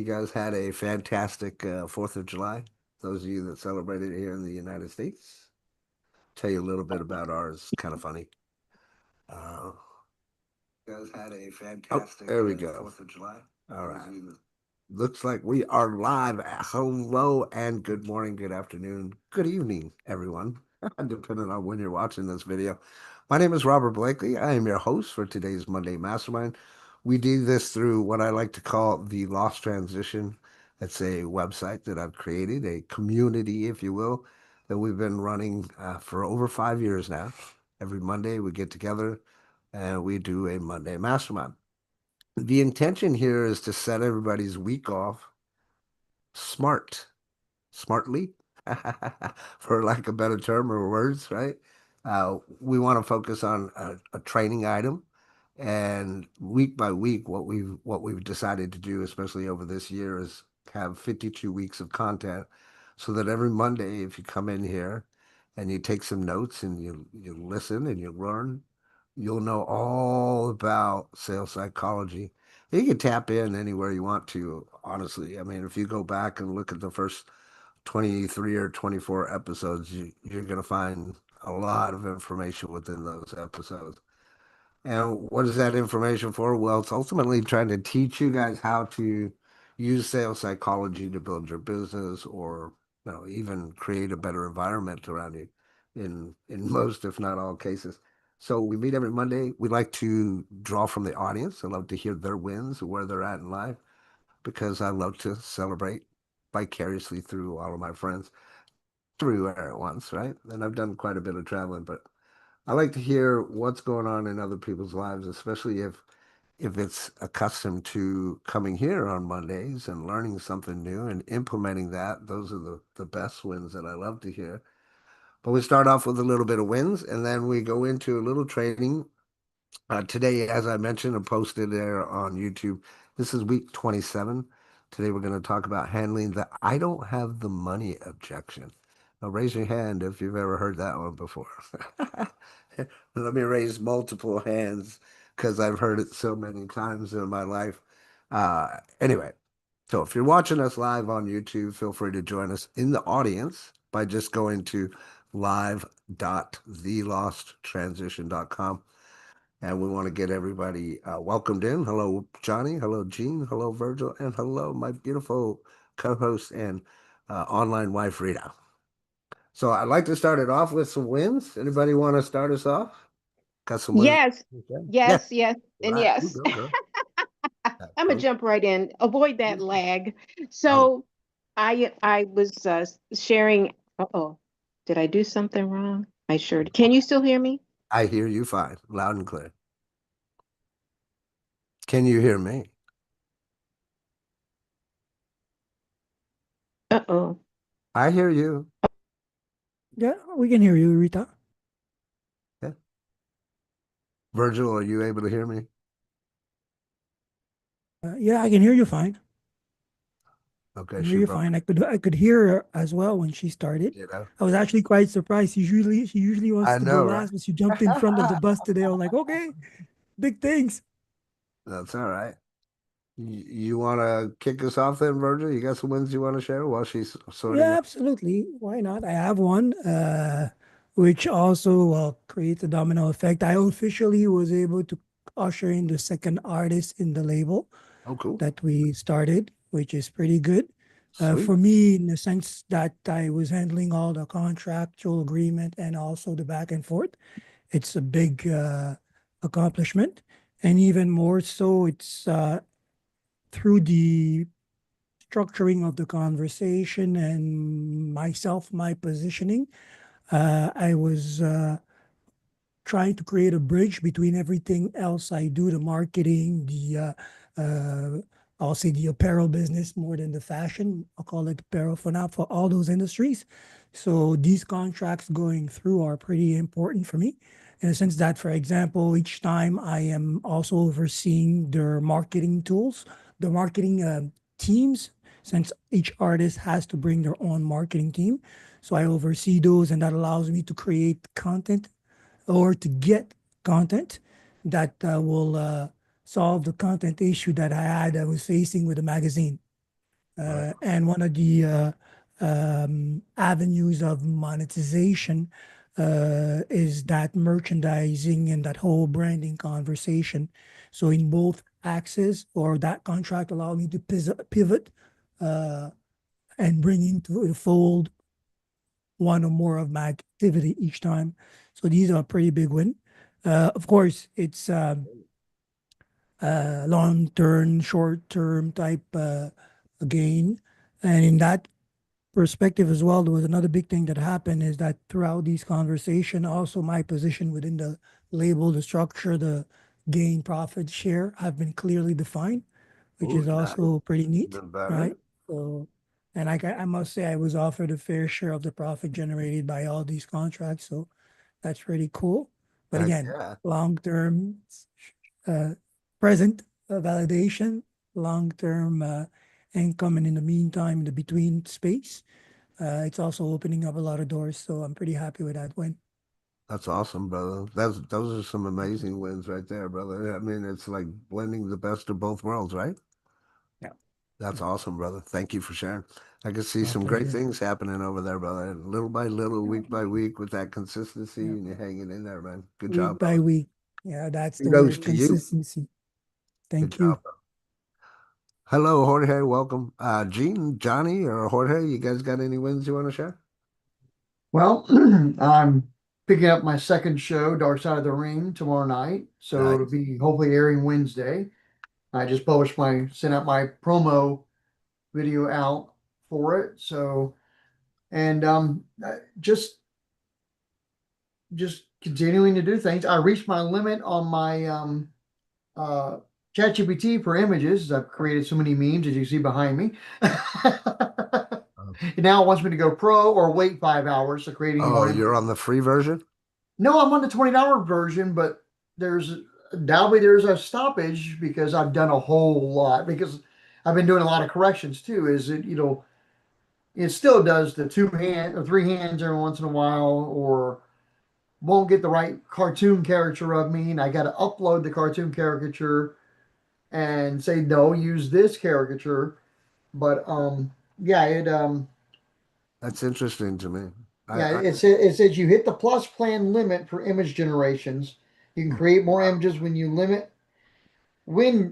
guys had a fantastic 4th of July? Those of you that celebrated it here in the United States? Tell you a little bit about ours. Kind of funny. Uh, you guys had a fantastic there we go. 4th of July. All right. Looks like we are live. Hello and good morning, good afternoon, good evening, everyone, depending on when you're watching this video. My name is Robert Blakely. I am your host for today's Monday Mastermind. We do this through what I like to call the Lost Transition. It's a website that I've created, a community, if you will, that we've been running for over 5 years now. Every Monday we get together and we do a Monday Mastermind. The intention here is to set everybody's week off smartly, for lack of a better term or words, right? We want to focus on a training item, and week by week, what we've decided to do, especially over this year, is have 52 weeks of content, so that every Monday, if you come in here and you take some notes and you listen and you learn, you'll know all about sales psychology. You can tap in anywhere you want to, honestly. I mean, if you go back and look at the first 23 or 24 episodes, you're going to find a lot of information within those episodes. And what is that information for? Well, it's ultimately trying to teach you guys how to use sales psychology to build your business, or even create a better environment around you in most, if not all cases. So we meet every Monday. We like to draw from the audience. I love to hear their wins, where they're at in life, because I love to celebrate vicariously through all of my friends everywhere at once, right? And I've done quite a bit of traveling, but I like to hear what's going on in other people's lives, especially if it's accustomed to coming here on Mondays and learning something new and implementing that. Those are the best wins that I love to hear. But we start off with a little bit of wins, and then we go into a little training. Today, as I mentioned and posted there on YouTube, this is week 27. Today, we're going to talk about handling the "I don't have the money" objection. Now, raise your hand if you've ever heard that one before. Let me raise multiple hands because I've heard it so many times in my life. Anyway, so if you're watching us live on YouTube, feel free to join us in the audience by just going to live.thelosttransition.com. And we want to get everybody welcomed in. Hello, Johnny. Hello, Gene. Hello, Virgil. And hello, my beautiful co-host and online wife, Rita. So I'd like to start it off with some wins. Anybody want to start us off? Got some wins? Yes, Okay. Yeah. yes, yes, and Right. You yes. go, girl. I'm gonna Go. jump right in. Avoid that lag. Oh, So I was sharing. Uh-oh, did I do something wrong? I sure. Can you still hear me? I hear you fine, loud and clear. Can you hear me? Uh-oh. I hear you. Yeah, we can hear you, Rita. Yeah. Virgil, are you able to hear me? Yeah, I can hear you fine. I Okay, can hear she you broke fine. it. I could hear her as well when she started. You know? I was actually quite surprised. She usually wants I to go know, right? last, but she jumped in front of the bus today. I was like, okay, big things. That's all right. You want to kick us off then, Virgil? You got some wins you want to share while she's sorting Yeah, out? absolutely. Why not? I have one, which also creates a domino effect. I officially was able to usher in the second artist in the label Oh, cool. that we started, which is pretty good. Sweet. For me, in the sense that I was handling all the contractual agreement and also the back and forth, it's a big accomplishment. And even more so, it's through the structuring of the conversation and myself, my positioning. I was trying to create a bridge between everything else I do, the marketing, I'll say the apparel business more than the fashion. I'll call it apparel for now for all those industries. So these contracts going through are pretty important for me in the sense that, for example, each time I am also overseeing their marketing tools, the marketing teams, since each artist has to bring their own marketing team. So I oversee those, and that allows me to create content or to get content that will solve the content issue that I was facing with the magazine. Right. And one of the avenues of monetization is that merchandising and that whole branding conversation. So in both axes, or that contract allowed me to pivot uh, and bring into the fold one or more of my activity each time. So these are a pretty big win. Of course, it's long term, short term type gain. And in that perspective as well, there was another big thing that happened is that throughout these conversation, also my position within the label, the structure, the gain profit share have been clearly defined, which Oh, is nice. also pretty neat, Even right? better. So, and I must say I was offered a fair share of the profit generated by all these contracts. So that's pretty cool. But Heck again, yeah. long-term, uh, present validation, long-term income, and in the meantime, in the between space, it's also opening up a lot of doors. So I'm pretty happy with that win. That's awesome, brother. Those are some amazing wins right there, brother. I mean, it's like blending the best of both worlds, right? Yeah, That's awesome, brother. Thank you for sharing. I can see my some great pleasure. things happening over there, brother. Little by little, week by week, with that consistency, Yeah, and you're hanging in there, man. Good week job, by brother. week. Yeah, that's the Kudos word, to you. consistency. Good Thank job, you. bro. Hello, Jorge. Welcome. Gene, Johnny, or Jorge, you guys got any wins you want to share? Well, I'm picking up my second show, Dark Side of the Ring, tomorrow night. So it'll Nice. be hopefully airing Wednesday. I just sent out my promo video out for it. So, and just continuing to do things. I reached my limit on my uh, ChatGPT for images. I've created so many memes, as you see behind me. Uh, And now it wants me to go pro or wait 5 hours to create any Oh, more images. you're on the free version? No, I'm on the $20 version, but there's doubly there's a stoppage because I've done a whole lot because I've been doing a lot of corrections too. Is it, it still does the two hand or three hands every once in a while, or won't get the right cartoon caricature of me, and I got to upload the cartoon caricature and say no, use this caricature. But yeah, That's interesting to me. yeah, I it says you hit the plus plan limit for image generations. You can create more wow. images when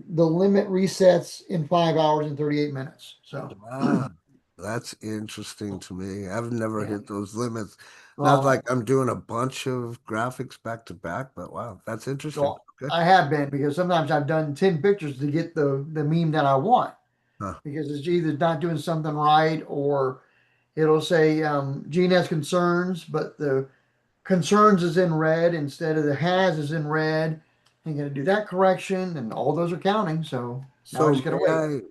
the limit resets in 5 hours and 38 minutes. So, Wow. That's interesting to me. I've never yeah. hit those limits. Not Well, like I'm doing a bunch of graphics back to back, but wow, that's interesting. so Okay. I have been because sometimes I've done 10 pictures to get the meme that I want Huh. because it's either not doing something right or it'll say Gene has concerns, but the concerns is in red instead of the has is in red. I'm going to do that correction, and all those are counting. So now I So just got to wait.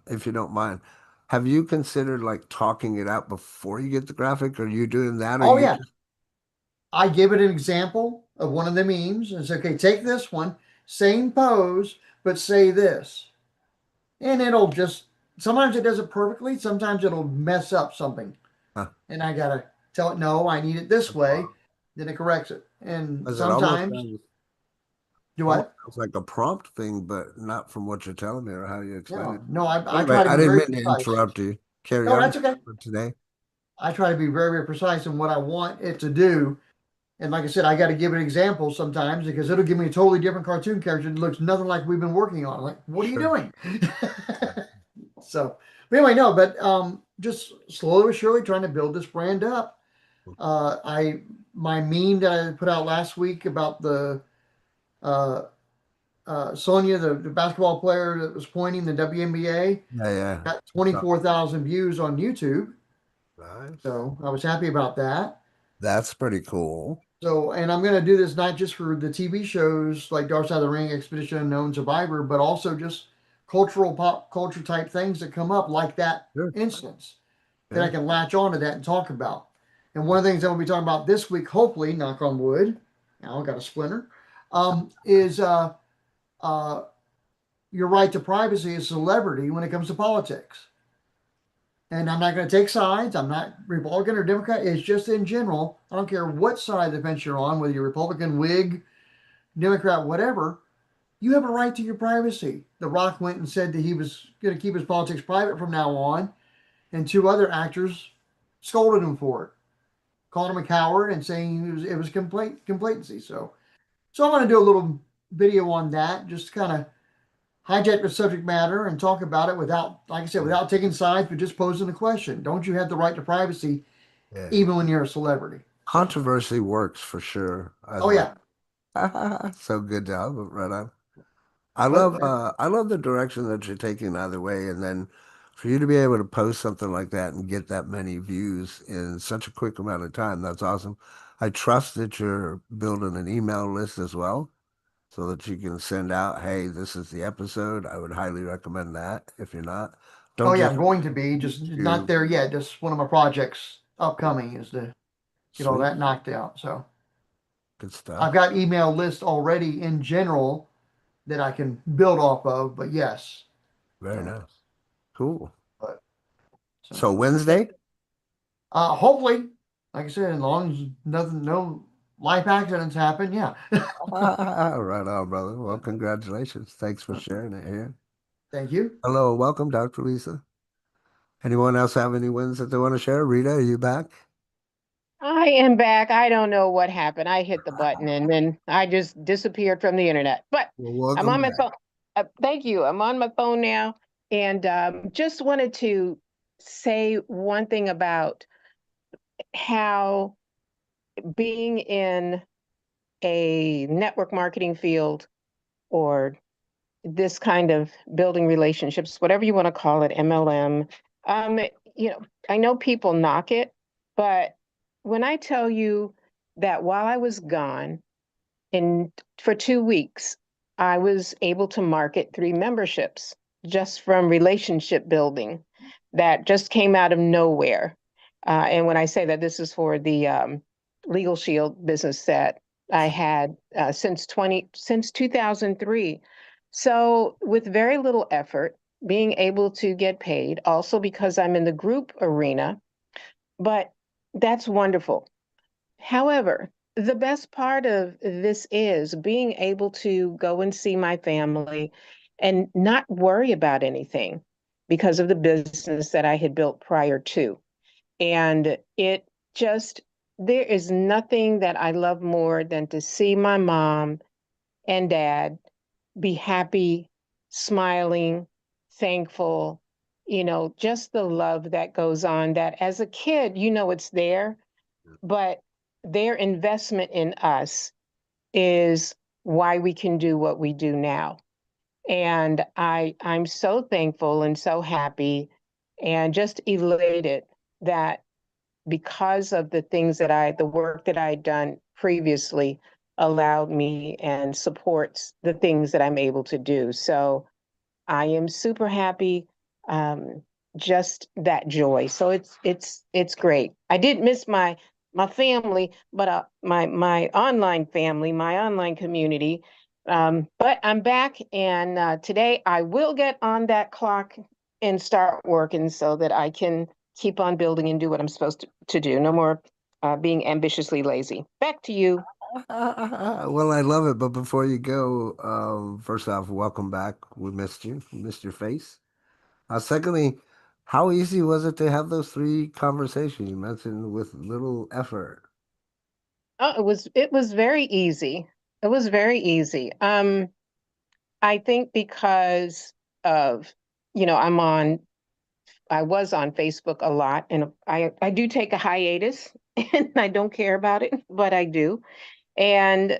if you don't mind, have you considered like talking it out before you get the graphic? Are you doing that or Oh, you yeah. just I give it an example of one of the memes and say, okay, take this one, same pose, but say this. And it'll just, sometimes it does it perfectly, sometimes it'll mess up something. huh, And I got to tell it, no, I need it this that's way. fine. Then it corrects it. And 'Cause it sometimes, do almost what? sounds like a prompt thing, but not from what you're telling me or how you explain it. No, no, I Anyway, try to I be didn't very mean to precise. interrupt you. Carry No, on that's okay. for today. I try to be very, very precise in what I want it to do. And like I said, I got to give it examples sometimes because it'll give me a totally different cartoon character that looks nothing like we've been working on. Like, what are you Sure. doing? So, but anyway, no, but just slowly but surely trying to build this brand up. I my meme that I put out last week about the uh, Sonia, the basketball player that was pointing the WNBA, Yeah, yeah. got So 24,000 views on YouTube. nice. So I was happy about that. That's pretty cool. So, and I'm going to do this not just for the TV shows like Dark Side of the Ring, Expedition Unknown, Survivor, but also just cultural pop culture type things that come up like that Sure. instance that I Yeah. can latch on to that and talk about. And one of the things I'm going to be talking about this week, hopefully, knock on wood, now I got a splinter, is uh, your right to privacy as celebrity when it comes to politics. And I'm not going to take sides. I'm not Republican or Democrat. It's just in general. I don't care what side of the fence you're on, whether you're Republican, Whig, Democrat, whatever. You have a right to your privacy. The Rock went and said that he was going to keep his politics private from now on, and two other actors scolded him for it, called him a coward, and saying it was complacency. So I'm going to do a little video on that, just to kind of hijack the subject matter and talk about it without, like I said, without taking sides, but just posing the question: don't you have the right to privacy, Yeah. even when you're a celebrity? Controversy works for sure. I Oh love. yeah, So good job, right on. but I love the direction that you're taking either way, and then for you to be able to post something like that and get that many views in such a quick amount of time, that's awesome. I trust that you're building an email list as well, so that you can send out, hey, this is the episode. I would highly recommend that if you're not. oh Don't yeah, just I'm going to be just not you there yet. Just one of my projects upcoming is to get all sweet, that knocked out. So good I've stuff. got email lists already in general that I can build off of. But yes, Very so nice. Cool. but So so Wednesday? hopefully, like I said, as long as nothing, no life accidents happen, yeah. Right on, brother. Well, congratulations. Thanks for sharing it here. Thank you. Hello, welcome, Dr. Lisa. Anyone else have any wins that they want to share? Rita, are you back? I am back. I don't know what happened. I hit the button and then I just disappeared from the internet. But Well, I'm welcome on my back. phone. Thank you. I'm on my phone now. And just wanted to say one thing about how being in a network marketing field or this kind of building relationships, whatever you want to call it, MLM, um, you know, I know people knock it, but when I tell you that while I was gone in for 2 weeks, I was able to market 3 memberships just from relationship building that just came out of nowhere. And when I say that, this is for the Legal Shield business that I had since 2003. So with very little effort, being able to get paid, also because I'm in the group arena, but that's wonderful. However, the best part of this is being able to go and see my family and not worry about anything because of the business that I had built prior to. And it just, there is nothing that I love more than to see my mom and dad be happy, smiling, thankful, just the love that goes on that as a kid, it's there, but their investment in us is why we can do what we do now. And I'm so thankful and so happy and just elated that because of the work that I'd done previously allowed me and supports the things that I'm able to do. So I am super happy. Um, just that joy. So it's great. I did miss my family, but my online family, my online community. But I'm back, and today I will get on that clock and start working so that I can keep on building and do what I'm supposed to do. No more being ambitiously lazy. Back to you. Well, I love it. But before you go, first off, welcome back. We missed you. We missed your face. Secondly, how easy was it to have those three conversations you mentioned with little effort? Oh, it was very easy. It was very easy. I think because of, I was on Facebook a lot, and I do take a hiatus and I don't care about it, but I do. And,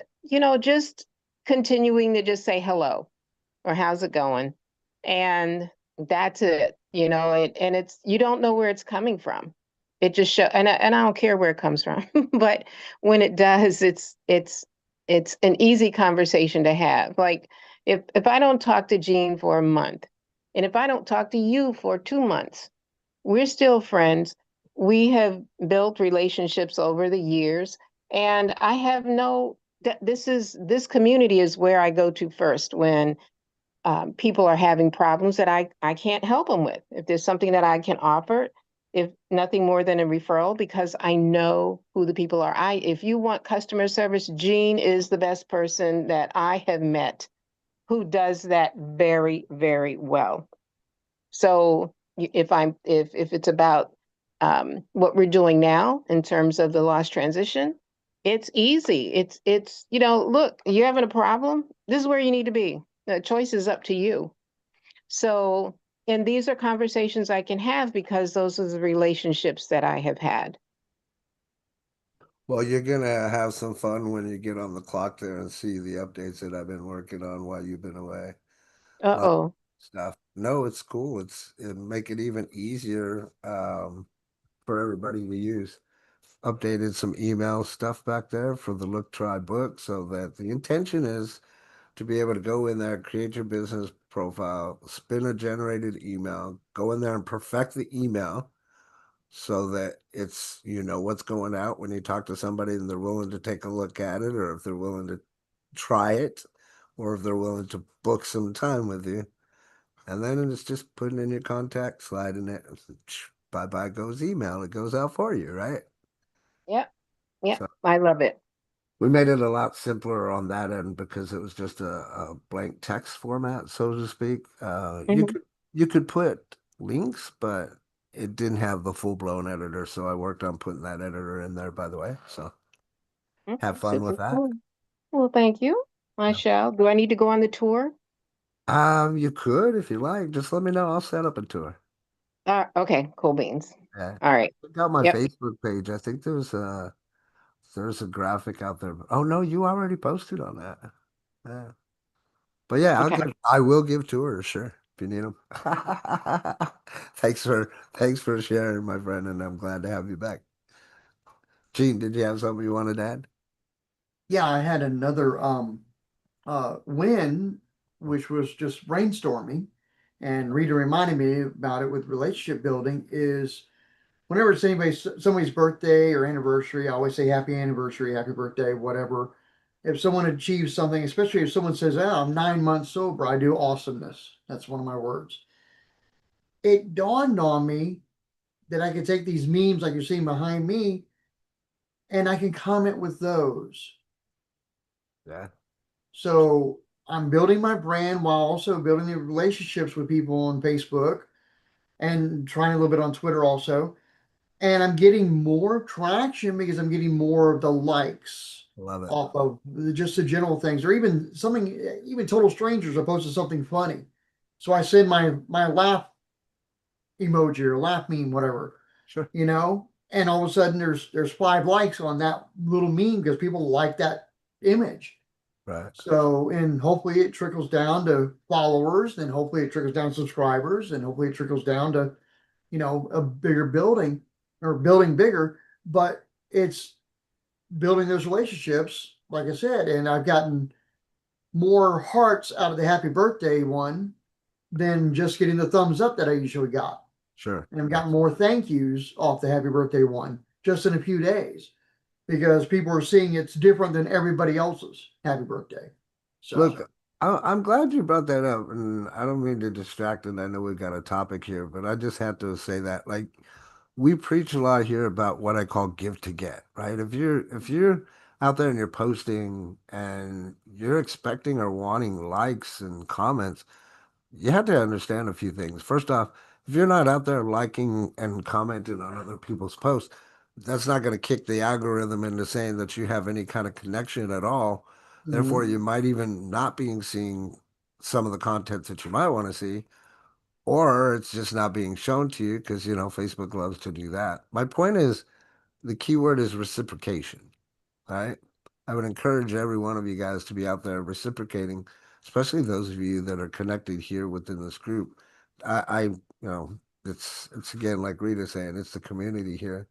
just continuing to just say hello or how's it going? And that's it, and it's, you don't know where it's coming from. It just show, and I don't care where it comes from, but when it does, it's an easy conversation to have. Like if I don't talk to Jean for a month, and if I don't talk to you for 2 months, we're still friends. We have built relationships over the years, and I have no, this community is where I go to first when people are having problems that I can't help them with. If there's something that I can offer, if nothing more than a referral, because I know who the people are. If you want customer service, Jean is the best person that I have met who does that very, very well. So if it's about what we're doing now in terms of the loss transition, it's easy. It's look, you're having a problem. This is where you need to be. The choice is up to you. So, and these are conversations I can have because those are the relationships that I have had. Well, you're gonna have some fun when you get on the clock there and see the updates that I've been working on while you've been away. A lot of Uh-oh. stuff. No, it's cool. It make it even easier for everybody to use. Updated some email stuff back there for the Look Try book so that the intention is to be able to go in there, create your business profile, spin a generated email, go in there and perfect the email so that it's what's going out when you talk to somebody and they're willing to take a look at it, or if they're willing to try it, or if they're willing to book some time with you. And then it's just putting in your contact, sliding it, bye bye goes email. It goes out for you, right? Yep. Yep. So I love it. we made it a lot simpler on that end because it was just a blank text format, so to speak. Mhm. You could put links, but it didn't have the full blown editor, so I worked on putting that editor in there, by the way. So Okay, have fun with super that. cool. Well, thank you. I Yeah. shall. Do I need to go on the tour? You could if you like. Just let me know. I'll set up a tour. Okay, cool beans. Yeah. All right. Check out my Yep. Facebook page. I think there's a graphic out there. Oh no, you already posted on that. Yeah. But yeah, Okay. I will give tours, sure, if you need them. Thanks for sharing, my friend, and I'm glad to have you back. Gene, did you have something you wanted to add? Yeah, I had another win, which was just brainstorming, and Rita reminded me about it with relationship building is whenever it's somebody's birthday or anniversary, I always say happy anniversary, happy birthday, whatever. If someone achieves something, especially if someone says, "Oh, I'm 9 months sober," I do awesomeness. That's one of my words. It dawned on me that I could take these memes like you're seeing behind me and I can comment with those. Yeah, So I'm building my brand while also building the relationships with people on Facebook and trying a little bit on Twitter also. And I'm getting more traction because I'm getting more of the likes love it. off of just the general things, or even something, even total strangers are posting something funny. So I send my laugh emoji or laugh meme, whatever, Sure. and all of a sudden there's 5 likes on that little meme because people like that image. Right. So, and hopefully it trickles down to followers, then hopefully it trickles down to subscribers, and hopefully it trickles down to, a bigger building or building bigger. But it's building those relationships, like I said, and I've gotten more hearts out of the happy birthday one than just getting the thumbs up that I usually got. Sure. And I've Yeah. gotten more thank yous off the happy birthday one just in a few days because people are seeing it's different than everybody else's happy birthday. So, Look, I'm glad you brought that up, and I don't mean to distract, and I know we've got a topic here, but I just have to say that, like, we preach a lot here about what I call give to get, right? If you're out there and you're posting and you're expecting or wanting likes and comments, you have to understand a few things. First off, if you're not out there liking and commenting on other people's posts, that's not going to kick the algorithm into saying that you have any kind of connection at all. Therefore, mhm. you might even not being seeing some of the content that you might want to see, or it's just not being shown to you because, Facebook loves to do that. My point is the key word is reciprocation. All right. I would encourage every one of you guys to be out there reciprocating, especially those of you that are connected here within this group. It's again, like Rita saying, it's the community here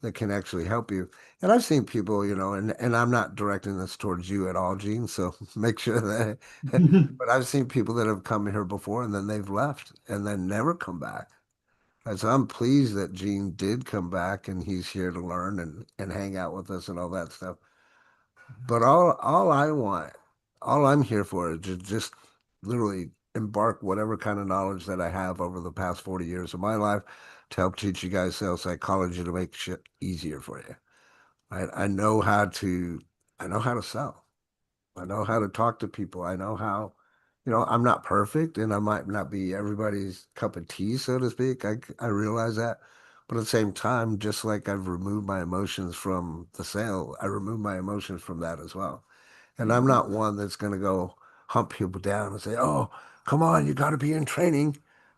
that can actually help you. And I've seen people, and I'm not directing this towards you at all, Gene, so make sure that, but I've seen people that have come here before and then they've left and then never come back. And so I'm pleased that Gene did come back and he's here to learn and hang out with us and all that stuff. But all I'm here for is to just literally embark whatever kind of knowledge that I have over the past 40 years of my life to help teach you guys sales psychology to make shit easier for you. I know how to sell. I know how to talk to people. I know how I'm not perfect and I might not be everybody's cup of tea, so to speak. I realize that. But at the same time, just like I've removed my emotions from the sale, I remove my emotions from that as well. And I'm Mhm. not one that's going to go hump people down and say, oh, come on, you got to be in training.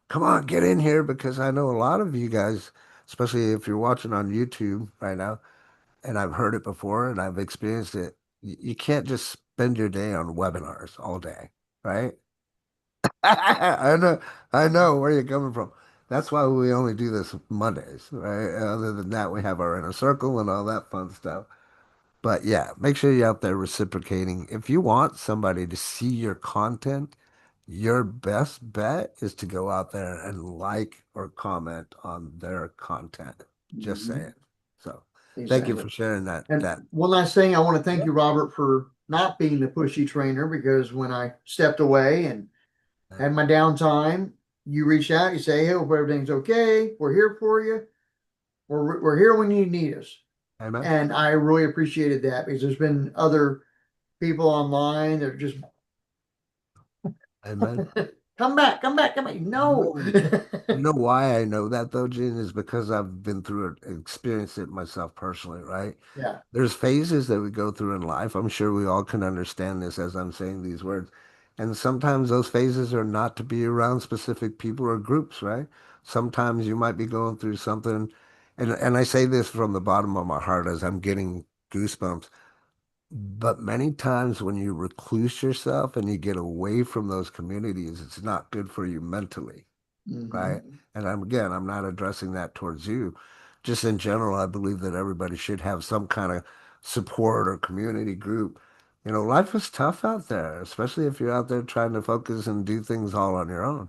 Come on, get in here. Because I know a lot of you guys, especially if you're watching on YouTube right now, and I've heard it before and I've experienced it, you can't just spend your day on webinars all day, right? I know where you're coming from. That's why we only do this Mondays, right? Other than that, we have our inner circle and all that fun stuff. But yeah, make sure you're out there reciprocating. If you want somebody to see your content, your best bet is to go out there and like or comment on their content. Just Mhm. saying. So thank you Exactly. for sharing And that. one last thing, I want to thank Yeah. you, Robert, for not being the pushy trainer because when I stepped away and had my downtime, you reach out, you say, hey, hope everything's okay. We're here for you. We're here when you need us. Amen. And I really appreciated that because there's been other people online that are just Amen. come back, come back, come back. No. No. You know why I know that though, Gene, is because I've been through it, experienced it myself personally, right? Yeah. There's phases that we go through in life. I'm sure we all can understand this as I'm saying these words. And sometimes those phases are not to be around specific people or groups, right? Sometimes you might be going through something, and I say this from the bottom of my heart as I'm getting goosebumps. But many times when you recluse yourself and you get away from those communities, it's not good for you mentally, right? Hmm. And I'm not addressing that towards you. Just in general, I believe that everybody should have some kind of support or community group. Life is tough out there, especially if you're out there trying to focus and do things all on your own.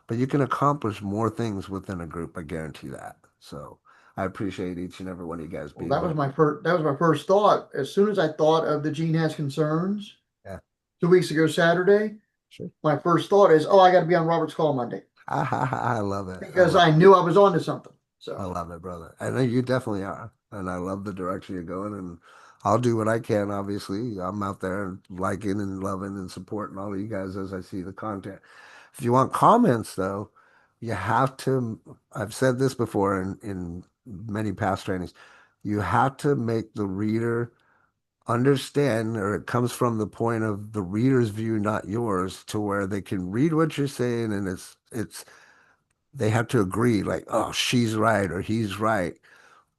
But you can accomplish more things within a group, I guarantee that. So I appreciate each and every one of you guys Well, being that was here. my first. That was my first thought. As soon as I thought of the Gene has concerns Yeah, 2 weeks ago Saturday, sure. my first thought is, oh, I got to be on Robert's call Monday I love it. I because love I knew I was on to something. I So, love it, brother. I know you definitely are. And I love the direction you're going. And I'll do what I can, obviously. I'm out there liking and loving and supporting all of you guys as I see the content. If you want comments, though, you have to, I've said this before in many past trainings, you have to make the reader understand, or it comes from the point of the reader's view, not yours, to where they can read what you're saying and they have to agree, like, oh, she's right or he's right,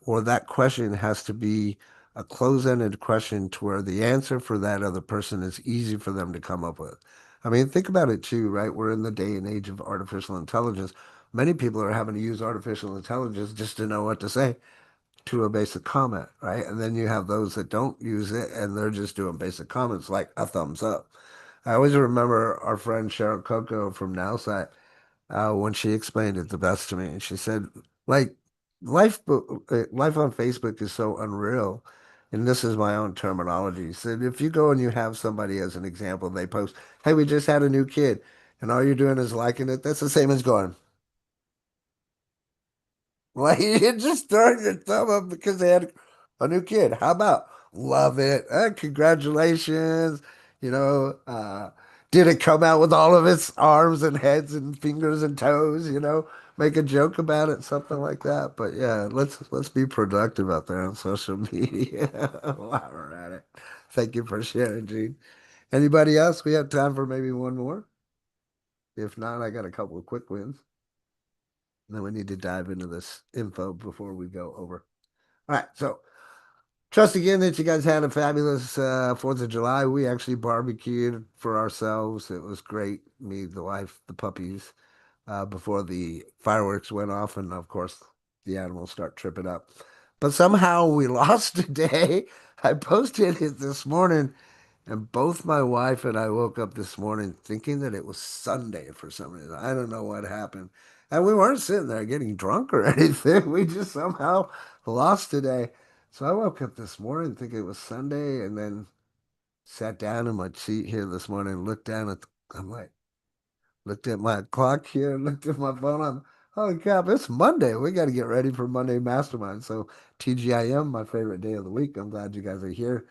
or that question has to be a close-ended question to where the answer for that other person is easy for them to come up with. I mean, think about it too, right? We're in the day and age of artificial intelligence. Many people are having to use artificial intelligence just to know what to say to a basic comment, right? And then you have those that don't use it and they're just doing basic comments like a thumbs up. I always remember our friend Cheryl Coco from Nowsite when she explained it the best to me. And she said, like, life on Facebook is so unreal. And this is my own terminology. She said, if you go and you have somebody as an example, they post, hey, we just had a new kid, and all you're doing is liking it, that's the same as going, like, you're just throwing your thumb up because they had a new kid. How about love it? Congratulations. You know, did it come out with all of its arms and heads and fingers and toes? Make a joke about it, something like that. But yeah, let's be productive out there on social media while we're at it. Thank you for sharing, Gene. Anybody else? We have time for maybe one more. If not, I got a couple of quick wins. And then we need to dive into this info before we go over. All right. So, trust again that you guys had a fabulous 4th of July. We actually barbecued for ourselves. It was great. Me, the wife, the puppies, before the fireworks went off. And of course, the animals start tripping up. But somehow we lost today. I posted it this morning, and both my wife and I woke up this morning thinking that it was Sunday for some reason. I don't know what happened. And we weren't sitting there getting drunk or anything. We just somehow lost today. So I woke up this morning thinking it was Sunday and then sat down in my seat here this morning and looked down I'm like, looked at my clock here, looked at my phone. Holy crap, it's Monday. We got to get ready for Monday Mastermind. So TGIM, my favorite day of the week. I'm glad you guys are here.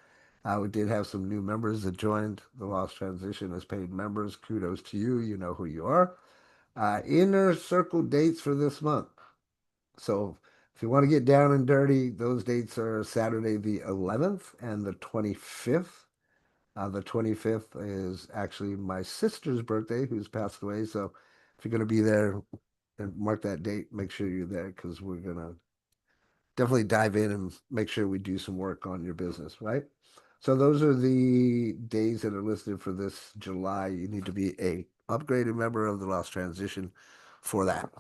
We did have some new members that joined the Lost Transition as paid members. Kudos to you. You know who you are. Inner circle dates for this month. So if you want to get down and dirty, those dates are Saturday the 11th and the 25th. The 25th is actually my sister's birthday, who's passed away. So if you're going to be there and mark that date, make sure you're there because we're going to definitely dive in and make sure we do some work on your business, right? So those are the days that are listed for this July. You need to be a upgraded member of the Lost Transition for that.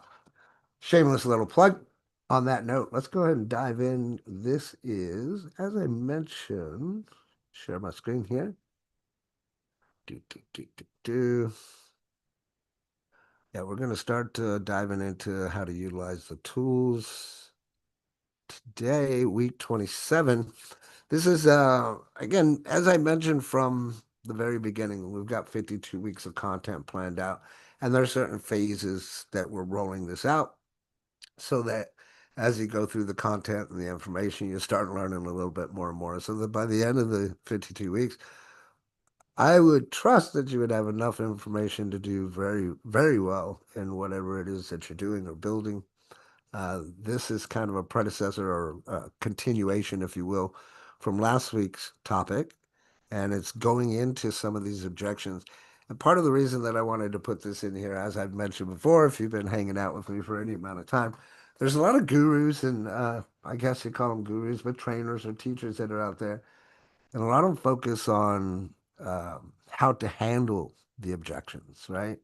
Shameless little plug. On that note, let's go ahead and dive in. This is, as I mentioned, share my screen here. Do. Yeah, we're going to start diving into how to utilize the tools. Today, week 27. This is, again, as I mentioned from the very beginning, we've got 52 weeks of content planned out, and there are certain phases that we're rolling this out so that as you go through the content and the information, you start learning a little bit more and more. So that by the end of the 52 weeks, I would trust that you would have enough information to do very, very well in whatever it is that you're doing or building. This is kind of a predecessor or a continuation, if you will, from last week's topic, and it's going into some of these objections. And part of the reason that I wanted to put this in here, as I've mentioned before, if you've been hanging out with me for any amount of time, there's a lot of gurus, and I guess you call them gurus, but trainers or teachers that are out there and a lot of them focus on how to handle the objections, right?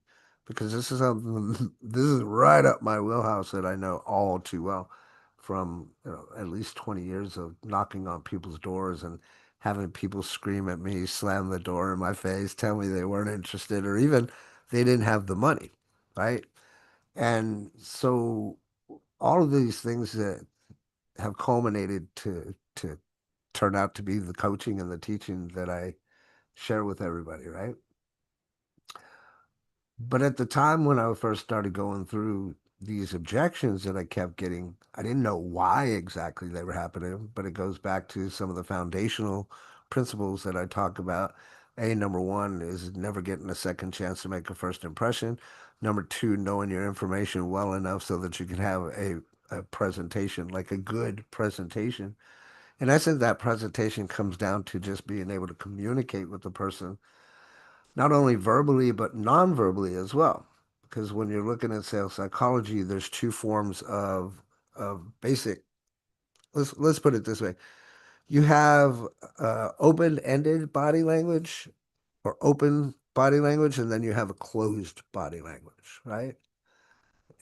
Because this is something, this is right up my wheelhouse that I know all too well from at least 20 years of knocking on people's doors and having people scream at me, slam the door in my face, tell me they weren't interested, or even they didn't have the money, right? And so all of these things that have culminated to turn out to be the coaching and the teaching that I share with everybody, right? But at the time when I first started going through these objections that I kept getting, I didn't know why exactly they were happening, but it goes back to some of the foundational principles that I talk about. Number one is never getting a second chance to make a first impression. Number two, knowing your information well enough so that you can have a presentation, like a good presentation. In essence, that presentation comes down to just being able to communicate with the person, not only verbally, but non-verbally as well. Because when you're looking at sales psychology, there's two forms of basic, let's put it this way. You have open-ended body language or open body language, and then you have a closed body language, right?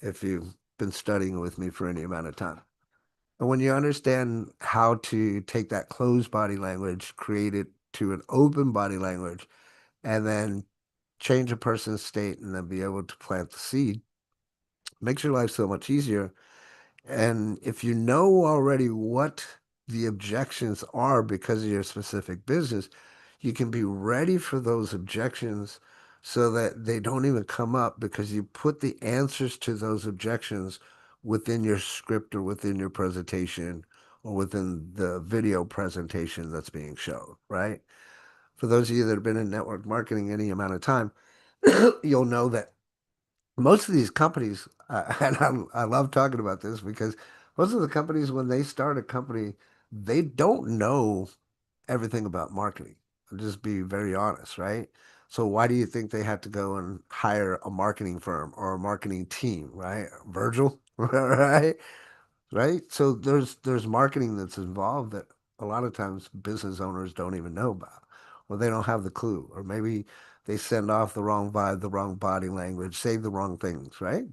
If you've been studying with me for any amount of time. And when you understand how to take that closed body language, create it to an open body language, and then change a person's state and then be able to plant the seed, makes your life so much easier. And if you know already what the objections are because of your specific business, you can be ready for those objections so that they don't even come up because you put the answers to those objections within your script or within your presentation or within the video presentation that's being shown, right? For those of you that have been in network marketing any amount of time, you'll know that most of these companies, and I love talking about this because most of the companies, when they start a company, they don't know everything about marketing. I'll just be very honest, right? So why do you think they had to go and hire a marketing firm or a marketing team, right? Virgil, right? Right? So there's marketing that's involved that a lot of times business owners don't even know about, or they don't have the clue, or maybe they send off the wrong vibe, the wrong body language, say the wrong things, right?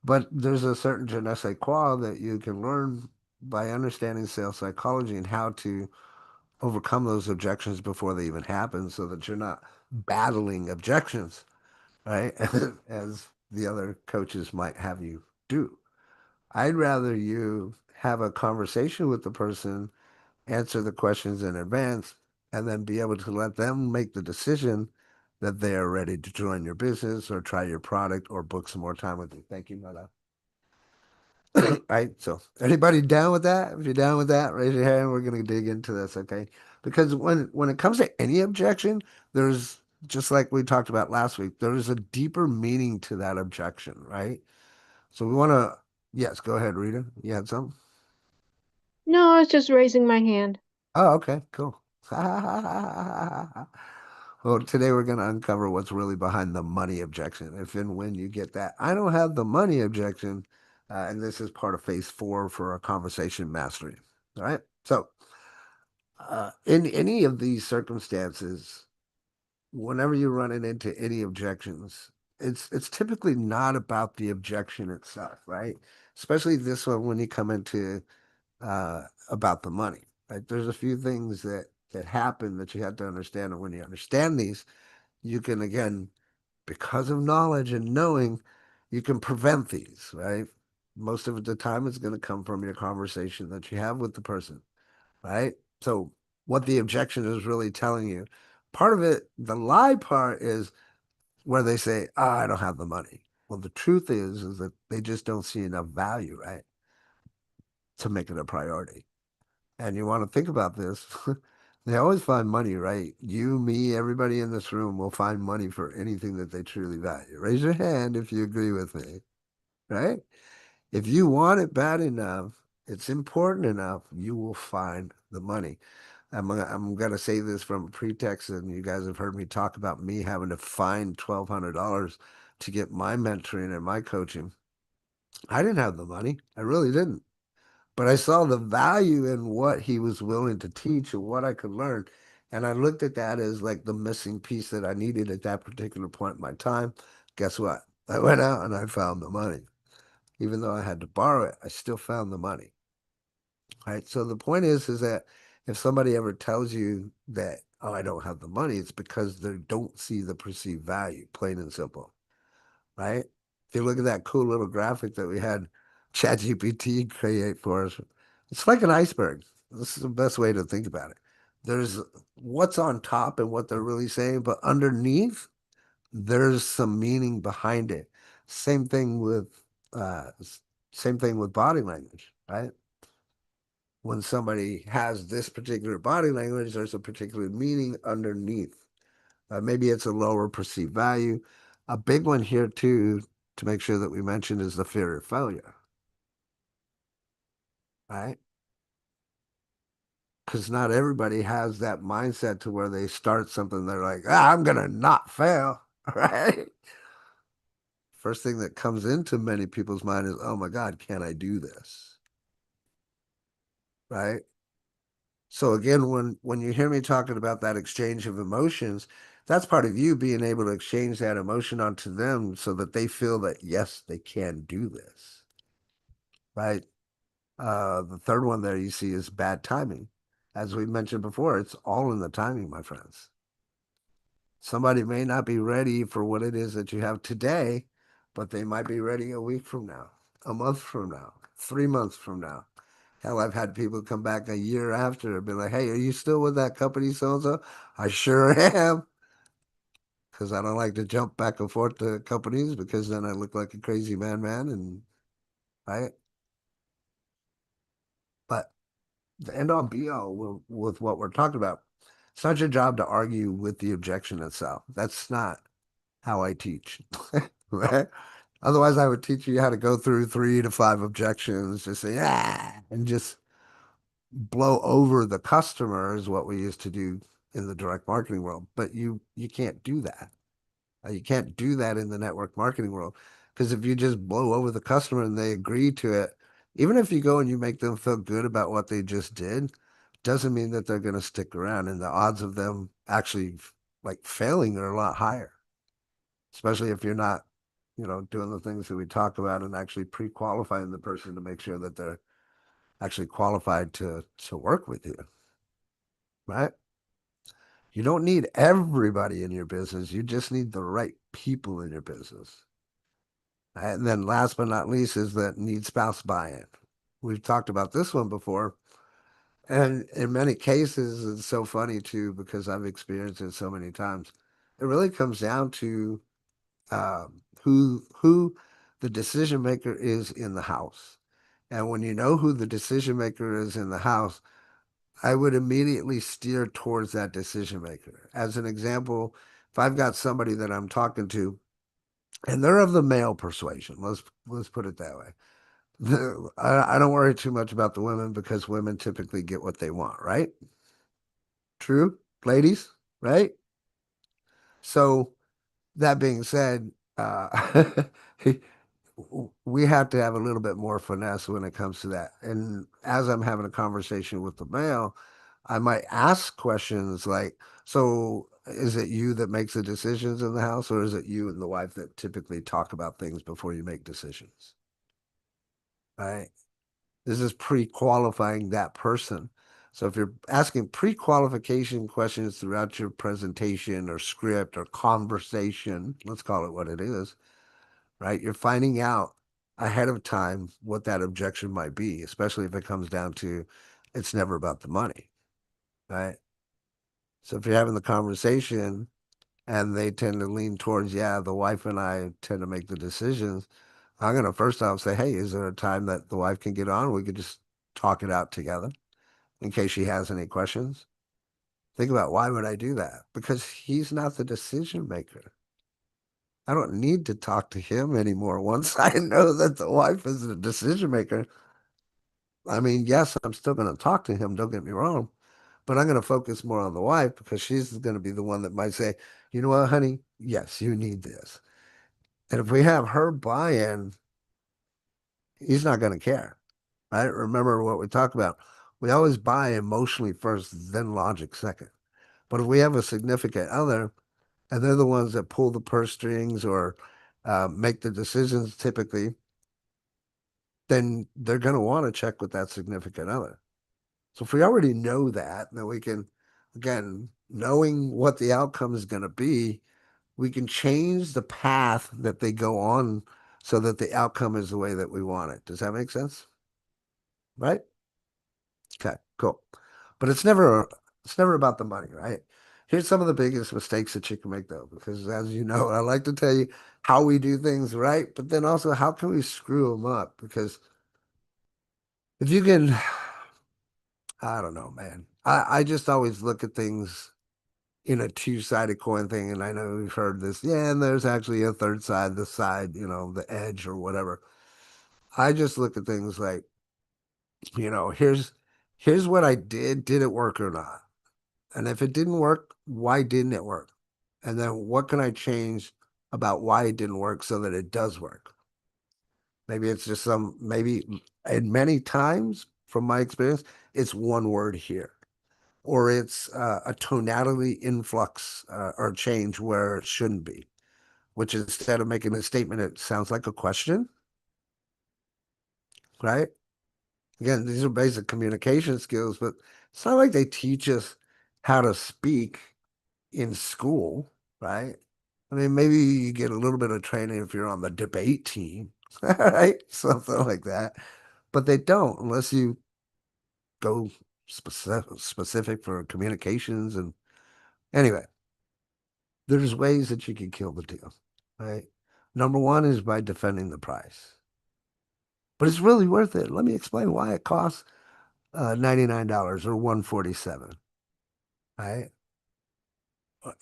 But there's a certain je ne sais quoi that you can learn by understanding sales psychology and how to overcome those objections before they even happen so that you're not battling objections, right? As the other coaches might have you do. I'd rather you have a conversation with the person, answer the questions in advance, and then be able to let them make the decision that they are ready to join your business or try your product or book some more time with you. Thank you, Mala. Right? So anybody down with that? If you're down with that, raise your hand. We're gonna dig into this, okay? Because when it comes to any objection, there's just like we talked about last week, there is a deeper meaning to that objection, right? So we want to, yes, go ahead, Rita. You had something? No, I was just raising my hand. Oh, okay, cool. Well, today we're going to uncover what's really behind the money objection. If and when you get that, I don't have the money objection, and this is part of phase 4 for our conversation mastery. All right. So, in any of these circumstances, whenever you're running into any objections, it's typically not about the objection itself, right? Especially this one when you come into about the money. Right? There's a few things that happen that you have to understand, and when you understand these, you can again, because of knowledge and knowing, you can prevent these. Right? Most of the time, it's going to come from your conversation that you have with the person. Right? So, what the objection is really telling you, part of it, the lie part is where they say, "Oh, I don't have the money." Well, the truth is that they just don't see enough value, right, to make it a priority. And you want to think about this, they always find money, right? You, me, everybody in this room will find money for anything that they truly value. Raise your hand if you agree with me, right? If you want it bad enough, it's important enough, you will find the money. I'm gonna say this from a pretext, and you guys have heard me talk about me having to find $1,200 to get my mentoring and my coaching. I didn't have the money. I really didn't. But I saw the value in what he was willing to teach and what I could learn. And I looked at that as like the missing piece that I needed at that particular point in my time. Guess what? I went out and I found the money. Even though I had to borrow it, I still found the money. Right. So the point is that if somebody ever tells you that, oh, I don't have the money, it's because they don't see the perceived value, plain and simple. Right? If you look at that cool little graphic that we had ChatGPT create for us, it's like an iceberg. This is the best way to think about it. There's what's on top and what they're really saying, but underneath, there's some meaning behind it. Same thing with uh, same thing with body language, right? When somebody has this particular body language, there's a particular meaning underneath. Maybe it's a lower perceived value. A big one here too, to make sure that we mention, is the fear of failure, right? Because not everybody has that mindset to where they start something, they're like, I'm gonna not fail, right? First thing that comes into many people's mind is, oh my God, can I do this? Right? So again, when you hear me talking about that exchange of emotions, that's part of you being able to exchange that emotion onto them so that they feel that yes, they can do this. Right? The third one there you see is bad timing. As we mentioned before, it's all in the timing, my friends. Somebody may not be ready for what it is that you have today, but they might be ready a week from now, a month from now, 3 months from now. Hell, I've had people come back a year after and be like, hey, are you still with that company so and so? I sure am. Because I don't like to jump back and forth to companies because then I look like a crazy man, and right. But the end all be all with what we're talking about. It's not your job to argue with the objection itself. That's not how I teach. Right? Otherwise, I would teach you how to go through 3 to 5 objections, just say, and just blow over the customer is what we used to do in the direct marketing world. But you can't do that. You can't do that in the network marketing world because if you just blow over the customer and they agree to it, even if you go and you make them feel good about what they just did, doesn't mean that they're going to stick around. And the odds of them actually like failing are a lot higher, especially if you're not, doing the things that we talk about and actually pre-qualifying the person to make sure that they're actually qualified to work with you, right? You don't need everybody in your business. You just need the right people in your business. And then last but not least is that need spouse buy-in. We've talked about this one before. And in many cases, it's so funny too, because I've experienced it so many times. It really comes down to who the decision maker is in the house. And when you know who the decision maker is in the house, I would immediately steer towards that decision maker. As an example, if I've got somebody that I'm talking to and they're of the male persuasion, let's put it that way. I don't worry too much about the women because women typically get what they want, right? True, ladies, right? So that being said, we have to have a little bit more finesse when it comes to that. And as I'm having a conversation with the male, I might ask questions like, so is it you that makes the decisions in the house, or is it you and the wife that typically talk about things before you make decisions? Right? This is pre-qualifying that person. So if you're asking pre-qualification questions throughout your presentation or script or conversation, let's call it what it is, right? You're finding out ahead of time what that objection might be, especially if it comes down to it's never about the money, right? So if you're having the conversation and they tend to lean towards, yeah, the wife and I tend to make the decisions, I'm going to first off say, hey, is there a time that the wife can get on? We could just talk it out together in case she has any questions. Think about why would I do that? Because he's not the decision maker. I don't need to talk to him anymore. Once I know that the wife is the decision maker, I mean, yes, I'm still going to talk to him, don't get me wrong, but I'm going to focus more on the wife because she's going to be the one that might say, you know what, honey? Yes, you need this. And if we have her buy in, he's not going to care, right? Remember what we talked about. We always buy emotionally first, then logic second. But if we have a significant other and they're the ones that pull the purse strings or make the decisions typically, then they're going to want to check with that significant other. So if we already know that, then we can, again, knowing what the outcome is going to be, we can change the path that they go on so that the outcome is the way that we want it. Does that make sense? Right? Okay, cool. But it's never about the money, right? Here's some of the biggest mistakes that you can make though, because as you know, I like to tell you how we do things right, but then also how can we screw them up? Because if you can, I don't know, man. I just always look at things in a two-sided coin thing, and I know we've heard this, yeah, and there's actually a third side, the side, the edge or whatever. I just look at things like, here's what I did. Did it work or not? And if it didn't work, why didn't it work? And then what can I change about why it didn't work so that it does work? Maybe it's just maybe, and many times from my experience, it's one word here, or it's a tonality influx or change where it shouldn't be, which instead of making a statement, it sounds like a question, right? Again, these are basic communication skills, but it's not like they teach us how to speak in school, right? I mean, maybe you get a little bit of training if you're on the debate team, right? Something like that. But they don't unless you go specific for communications. And anyway, there's ways that you can kill the deal, right? Number one is by defending the price. But it's really worth it. Let me explain why it costs $99 or $147, right?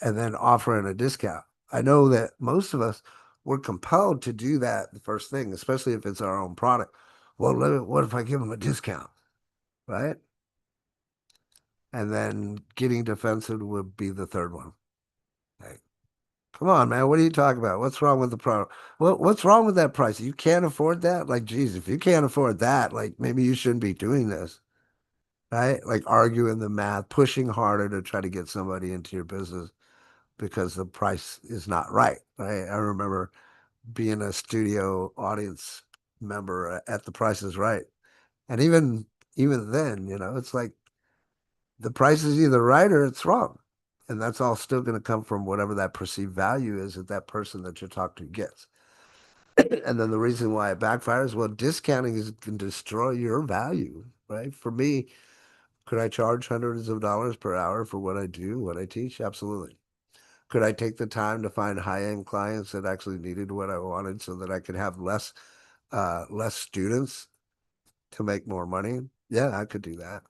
And then offering a discount. I know that most of us we're compelled to do that the first thing, especially if it's our own product. Well, what if I give them a discount, right? And then getting defensive would be the third one. Like, come on, man, what are you talking about? What's wrong with the product? What's wrong with that price? You can't afford that? Like, geez, if you can't afford that, like maybe you shouldn't be doing this, right? Like arguing the math, pushing harder to try to get somebody into your business because the price is not right, right? I remember being a studio audience member at The Price is Right. And even then, it's like the price is either right or it's wrong. And that's all still going to come from whatever that perceived value is that that person that you're talking to gets. And then the reason why it backfires, well, discounting can destroy your value, right? For me, could I charge hundreds of dollars per hour for what I do, what I teach? Absolutely. Could I take the time to find high-end clients that actually needed what I wanted so that I could have less students? to make more money? Yeah, I could do that.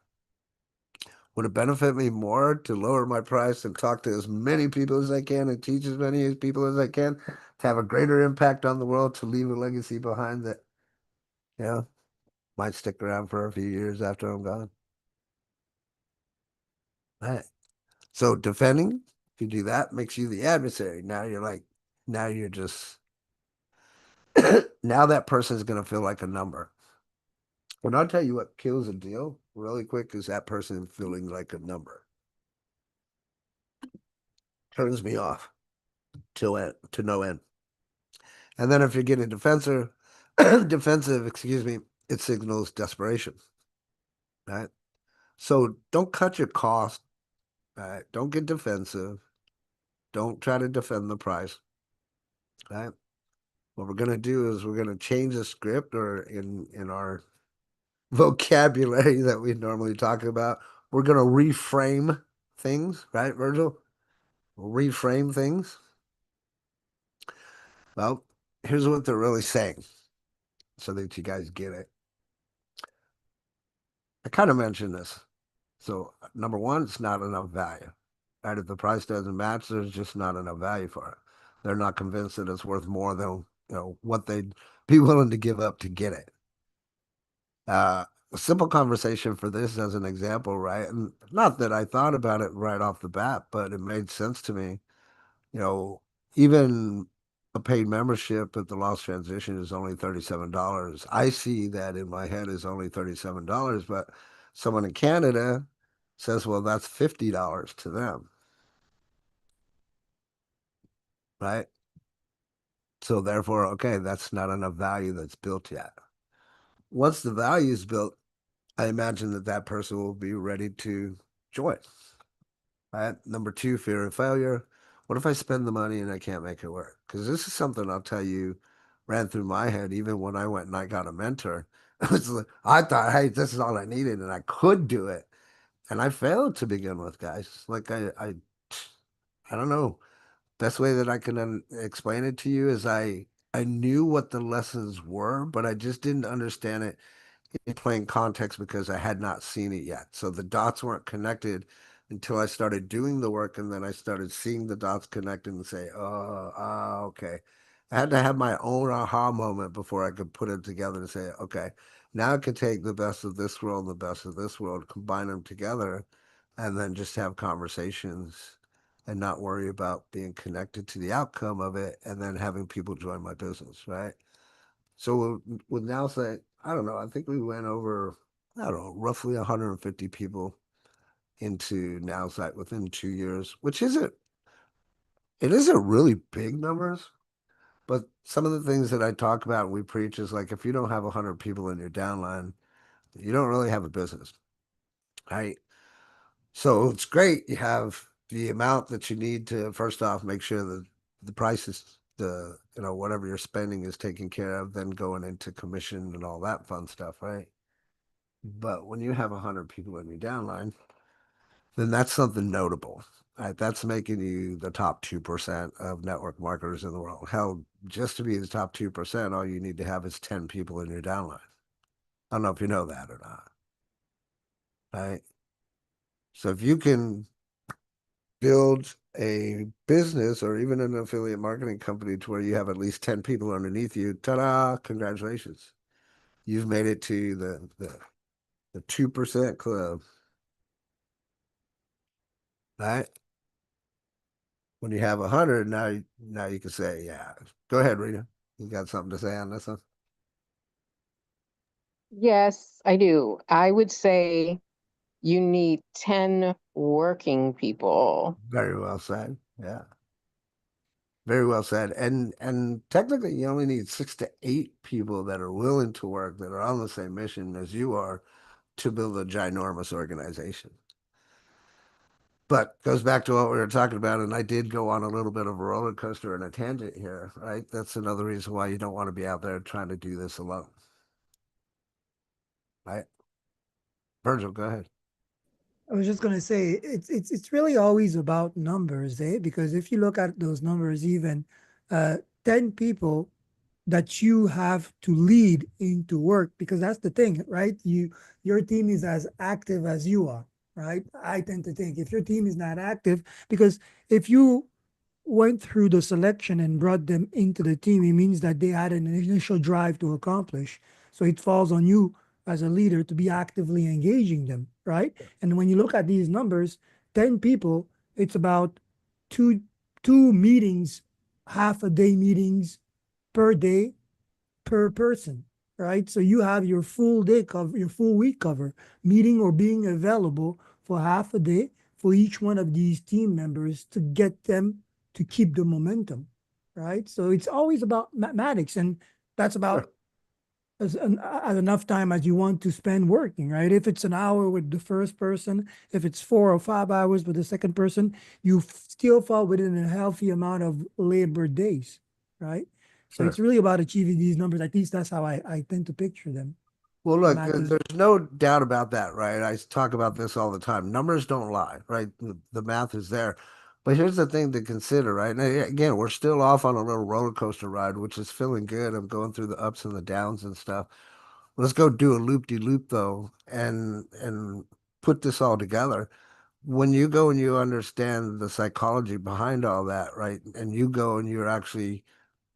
Would it benefit me more to lower my price and talk to as many people as I can and teach as many people as I can to have a greater impact on the world, to leave a legacy behind that, might stick around for a few years after I'm gone? Right. So defending, if you do that, makes you the adversary. Now you're just, now that person is going to feel like a number. And I'll tell you what kills a deal really quick is that person feeling like a number. Turns me off to no end. And then if you're getting defensive, excuse me, it signals desperation, right? So don't cut your cost, right? Don't get defensive. Don't try to defend the price, right? What we're going to do is we're going to change the script, or in our vocabulary that we normally talk about, we're going to reframe things, right, Virgil? We'll reframe things. Well, here's what they're really saying so that you guys get it. I kind of mentioned this. So, number one, it's not enough value. Right? If the price doesn't match, there's just not enough value for it. They're not convinced that it's worth more than what they'd be willing to give up to get it. A simple conversation for this as an example, right? And not that I thought about it right off the bat, but it made sense to me. You know, even a paid membership at the Lost Transition is only $37. I see that in my head is only $37, but someone in Canada says, well, that's $50 to them, right? So therefore, okay, that's not enough value that's built yet. Once the value is built, I imagine that that person will be ready to join. Right? Number two, fear of failure. What if I spend the money and I can't make it work? Because this is something I'll tell you ran through my head even when I went and I got a mentor. I thought, hey, this is all I needed and I could do it. And I failed to begin with, guys. Like I don't know. Best way that I can explain it to you is I knew what the lessons were, but I just didn't understand it in plain context because I had not seen it yet. So the dots weren't connected until I started doing the work, and then I started seeing the dots connect and say, oh, okay. I had to have my own aha moment before I could put it together and say, okay, now I can take the best of this world and the best of this world, combine them together, and then just have conversations and not worry about being connected to the outcome of it and then having people join my business, right? So with now say, I don't know, I think we went over, I don't know, roughly 150 people into now site within 2 years, which it isn't really big numbers, but some of the things that I talk about and we preach is like, if you don't have 100 people in your downline, you don't really have a business, right? So it's great. You have the amount that you need to, first off, make sure that the price is whatever you're spending is taken care of, then going into commission and all that fun stuff, right? But when you have 100 people in your downline, then that's something notable. Right? That's making you the top 2% of network marketers in the world. Hell, just to be the top 2%, all you need to have is 10 people in your downline. I don't know if you know that or not, right? So if you can build a business or even an affiliate marketing company to where you have at least 10 people underneath you, ta-da, congratulations. You've made it to the 2% club, right? When you have 100, now you can say, yeah. Go ahead, Rita. You got something to say on this one? Yes, I do. I would say you need 10 working people. Very well said. Yeah. Very well said. And technically you only need 6 to 8 people that are willing to work, that are on the same mission as you are to build a ginormous organization. But goes back to what we were talking about, and I did go on a little bit of a roller coaster and a tangent here, right? That's another reason why you don't want to be out there trying to do this alone, right? Virgil, go ahead. I was just gonna say it's really always about numbers, eh? Because if you look at those numbers, even 10 people that you have to lead into work, because that's the thing, right? Your team is as active as you are, right? I tend to think if your team is not active, because if you went through the selection and brought them into the team, it means that they had an initial drive to accomplish. So it falls on you as a leader to be actively engaging them, right? And when you look at these numbers, 10 people, it's about two two meetings, half a day meetings per day per person, right? So you have your full day cover, your full week cover, meeting or being available for half a day for each one of these team members to get them to keep the momentum, right? So it's always about mathematics, and that's about Sure. as enough time as you want to spend working, right? If it's an hour with the first person, if it's 4 or 5 hours with the second person, you still fall within a healthy amount of labor days, right? So it's Sure. really about achieving these numbers. At least that's how I tend to picture them. Well, The look, math is there's no doubt about that, right? I talk about this all the time. Numbers don't lie, right? The math is there. But here's the thing to consider, right? And again, we're still off on a little roller coaster ride, which is feeling good. I'm going through the ups and the downs and stuff. Let's go do a loop-de-loop though, and put this all together. When you go and you understand the psychology behind all that, right? And you go and you're actually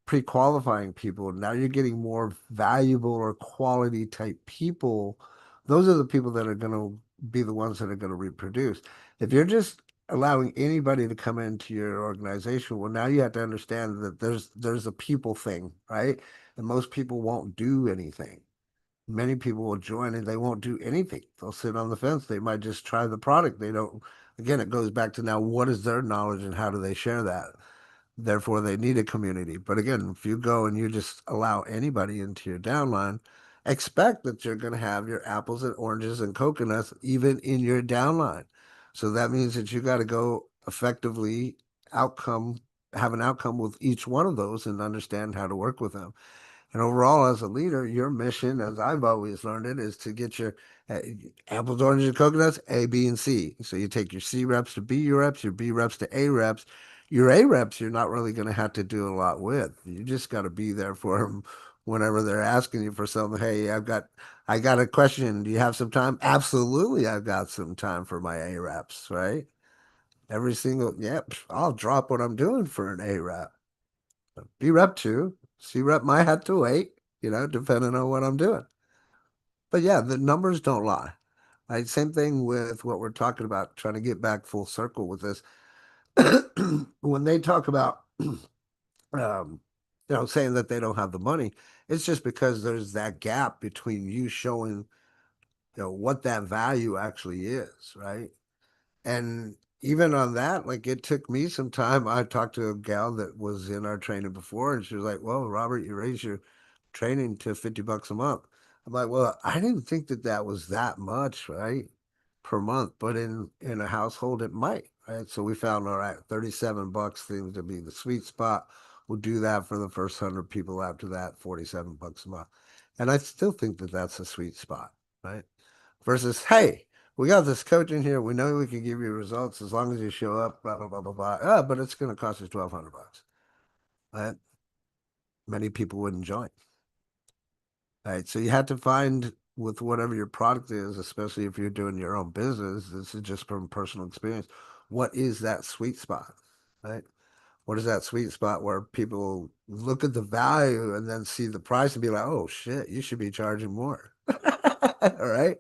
pre-qualifying people. Now you're getting more valuable or quality type people. Those are the people that are going to be the ones that are going to reproduce. If you're just allowing anybody to come into your organization, well, now you have to understand that there's a people thing, right? And most people won't do anything. Many people will join and they won't do anything. They'll sit on the fence. They might just try the product. They don't, again, it goes back to now what is their knowledge and how do they share that? Therefore, they need a community. But again, if you go and you just allow anybody into your downline, expect that you're going to have your apples and oranges and coconuts even in your downline. So that means that you got to go effectively outcome, have an outcome with each one of those and understand how to work with them. And overall, as a leader, your mission, as I've always learned it, is to get your uh, apples, oranges, and coconuts, A, B, and C. So you take your C reps to B reps, your B reps to A reps. Your A reps, you're not really going to have to do a lot with. You just got to be there for them whenever they're asking you for something. Hey, I got a question. Do you have some time? Absolutely, I've got some time for my A reps, right? Every single, yep, I'll drop what I'm doing for an A rep. B rep two, C rep might have to wait, depending on what I'm doing. But yeah, the numbers don't lie. Right? Same thing with what we're talking about, trying to get back full circle with this. When they talk about, saying that they don't have the money, it's just because there's that gap between you showing, what that value actually is, right? And even on that, like it took me some time. I talked to a gal that was in our training before, and she was like, "Well, Robert, you raised your training to $50 a month." I'm like, "Well, I didn't think that that was that much, right, per month, but in a household, it might, right?" So we found, all right, $37 seems to be the sweet spot. We'll do that for the first 100 people. After that, $47 a month, and I still think that that's a sweet spot, right? Versus, hey, we got this coach in here. We know we can give you results as long as you show up, blah, blah, blah, blah, blah. But it's going to cost us 1,200 bucks. Right? Many people wouldn't join. Right. So you have to find with whatever your product is, especially if you're doing your own business, this is just from personal experience. What is that sweet spot? Right? What is that sweet spot where people look at the value and then see the price and be like, oh shit, you should be charging more. All right.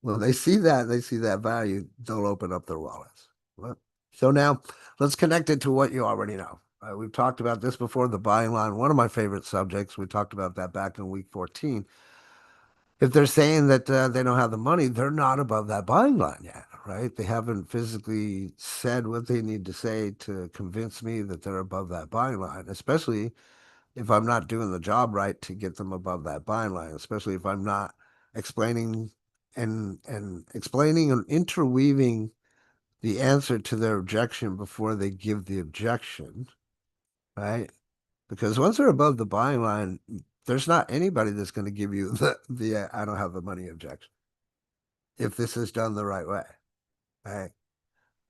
When they see that value, they'll open up their wallets. Well, so now let's connect it to what you already know. We've talked about this before, the buying line, one of my favorite subjects. We talked about that back in week 14. If they're saying that they don't have the money, they're not above that buying line yet, right? They haven't physically said what they need to say to convince me that they're above that buying line, especially if I'm not doing the job right to get them above that buying line, especially if I'm not explaining and explaining and interweaving the answer to their objection before they give the objection, right? Because once they're above the buying line, there's not anybody that's going to give you the I don't have the money objection if this is done the right way, right?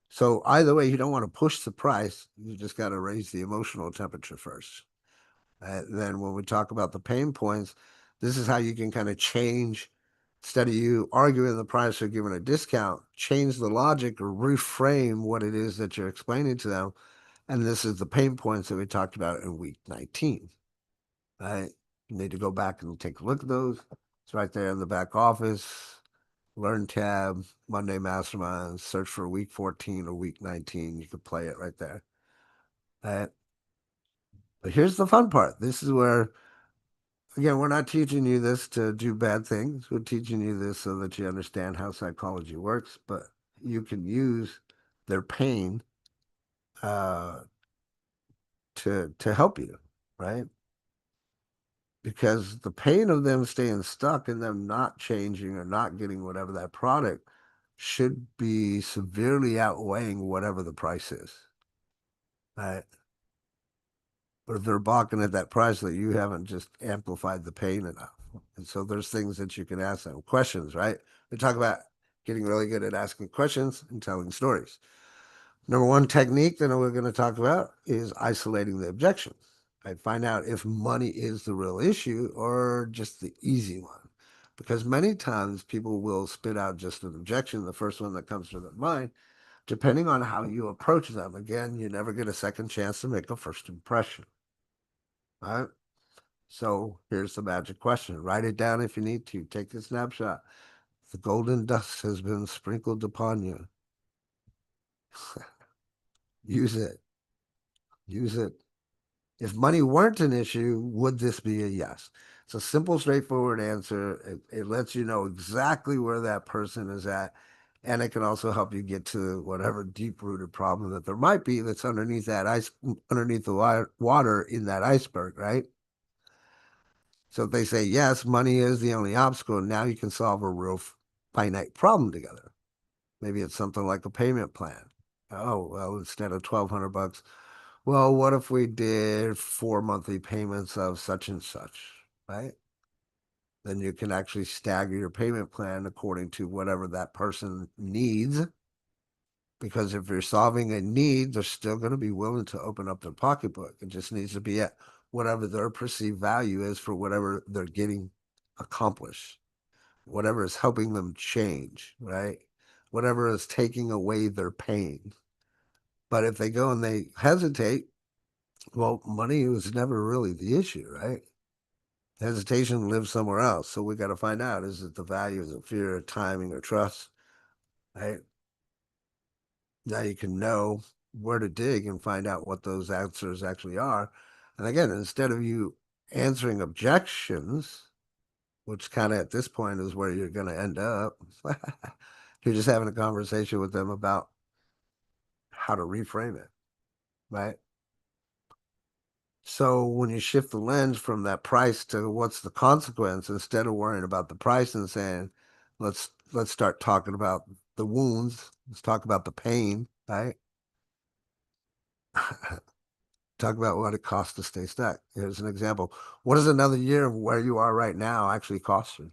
So either way, you don't want to push the price. You just got to raise the emotional temperature first. Then when we talk about the pain points, this is how you can kind of change, instead of you arguing the price or giving a discount, change the logic or reframe what it is that you're explaining to them. And this is the pain points that we talked about in week 19. Right? You need to go back and take a look at those. It's right there in the back office. Learn tab, Monday Mastermind, search for week 14 or week 19. You could play it right there. Right? But here's the fun part. This is where, again, we're not teaching you this to do bad things. We're teaching you this so that you understand how psychology works, but you can use their pain uh, to help you, right? Because the pain of them staying stuck and them not changing or not getting whatever that product should be severely outweighing whatever the price is, right? But if they're balking at that price, that you haven't just amplified the pain enough. And so there's things that you can ask them questions, right? We talk about getting really good at asking questions and telling stories. Number one technique that we're going to talk about is isolating the objections. I find out if money is the real issue or just the easy one. Because many times people will spit out just an objection, the first one that comes to their mind, depending on how you approach them. Again, you never get a second chance to make a first impression. All right. So here's the magic question. Write it down if you need to. Take a snapshot. The golden dust has been sprinkled upon you. Use it. Use it. If money weren't an issue, would this be a yes? It's a simple, straightforward answer. It lets you know exactly where that person is at. And it can also help you get to whatever deep-rooted problem that there might be that's underneath that ice, underneath the water in that iceberg, right? So if they say, yes, money is the only obstacle, now you can solve a real finite problem together. Maybe it's something like a payment plan. Oh, well, instead of 1,200 bucks, well, what if we did 4 monthly payments of such and such, right? Then you can actually stagger your payment plan according to whatever that person needs. Because if you're solving a need, they're still going to be willing to open up their pocketbook. It just needs to be at whatever their perceived value is for whatever they're getting accomplished, whatever is helping them change, right? Whatever is taking away their pain. But if they go and they hesitate, well, money was never really the issue, right? Hesitation lives somewhere else. So we got to find out, is it the value, is it fear, timing, or trust, right? Now you can know where to dig and find out what those answers actually are. And again, instead of you answering objections, which kind of at this point is where you're going to end up, you're just having a conversation with them about how to reframe it, right? So when you shift the lens from that price to what's the consequence, instead of worrying about the price and saying, let's start talking about the wounds, let's talk about the pain, right? Talk about what it costs to stay stuck. Here's an example. What does another year of where you are right now actually cost you?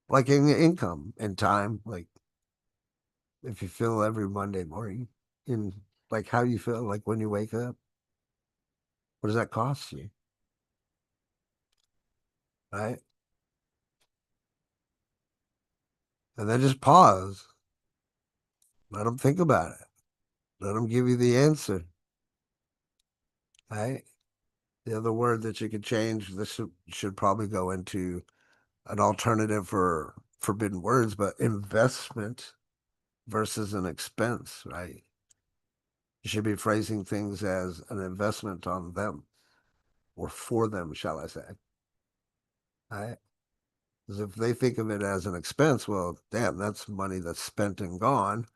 Like in income and time, like if you feel every Monday morning, in like how you feel like when you wake up, what does that cost you? Right? And then just pause. Let them think about it. Let them give you the answer. Right? The other word that you could change, this should probably go into an alternative for forbidden words, but investment versus an expense, right? You should be phrasing things as an investment on them or for them, shall I say. Right? Because if they think of it as an expense, well, damn, that's money that's spent and gone,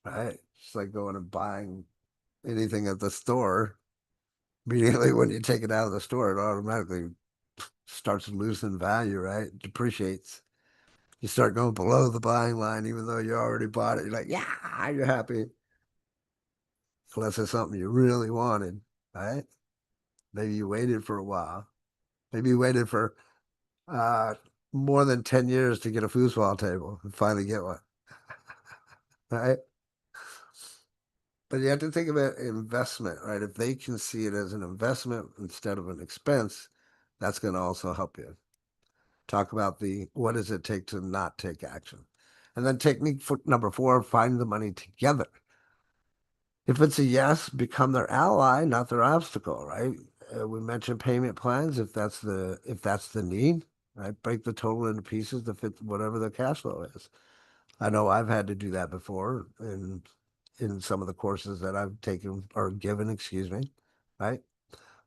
right? It's like going and buying anything at the store. Immediately when you take it out of the store, it automatically starts losing value, right? It depreciates. You start going below the buying line, even though you already bought it. You're like, yeah, you're happy. Unless it's something you really wanted, right? Maybe you waited for a while. Maybe you waited for uh, more than 10 years to get a foosball table and finally get one, right? But you have to think of it investment, right? If they can see it as an investment instead of an expense, that's going to also help you. Talk about the what does it take to not take action. And then technique number 4, find the money together. If it's a yes, become their ally, not their obstacle, right? We mentioned payment plans if that's the need, right? Break the total into pieces to fit whatever the cash flow is. I know I've had to do that before in some of the courses that I've taken or given, excuse me, right?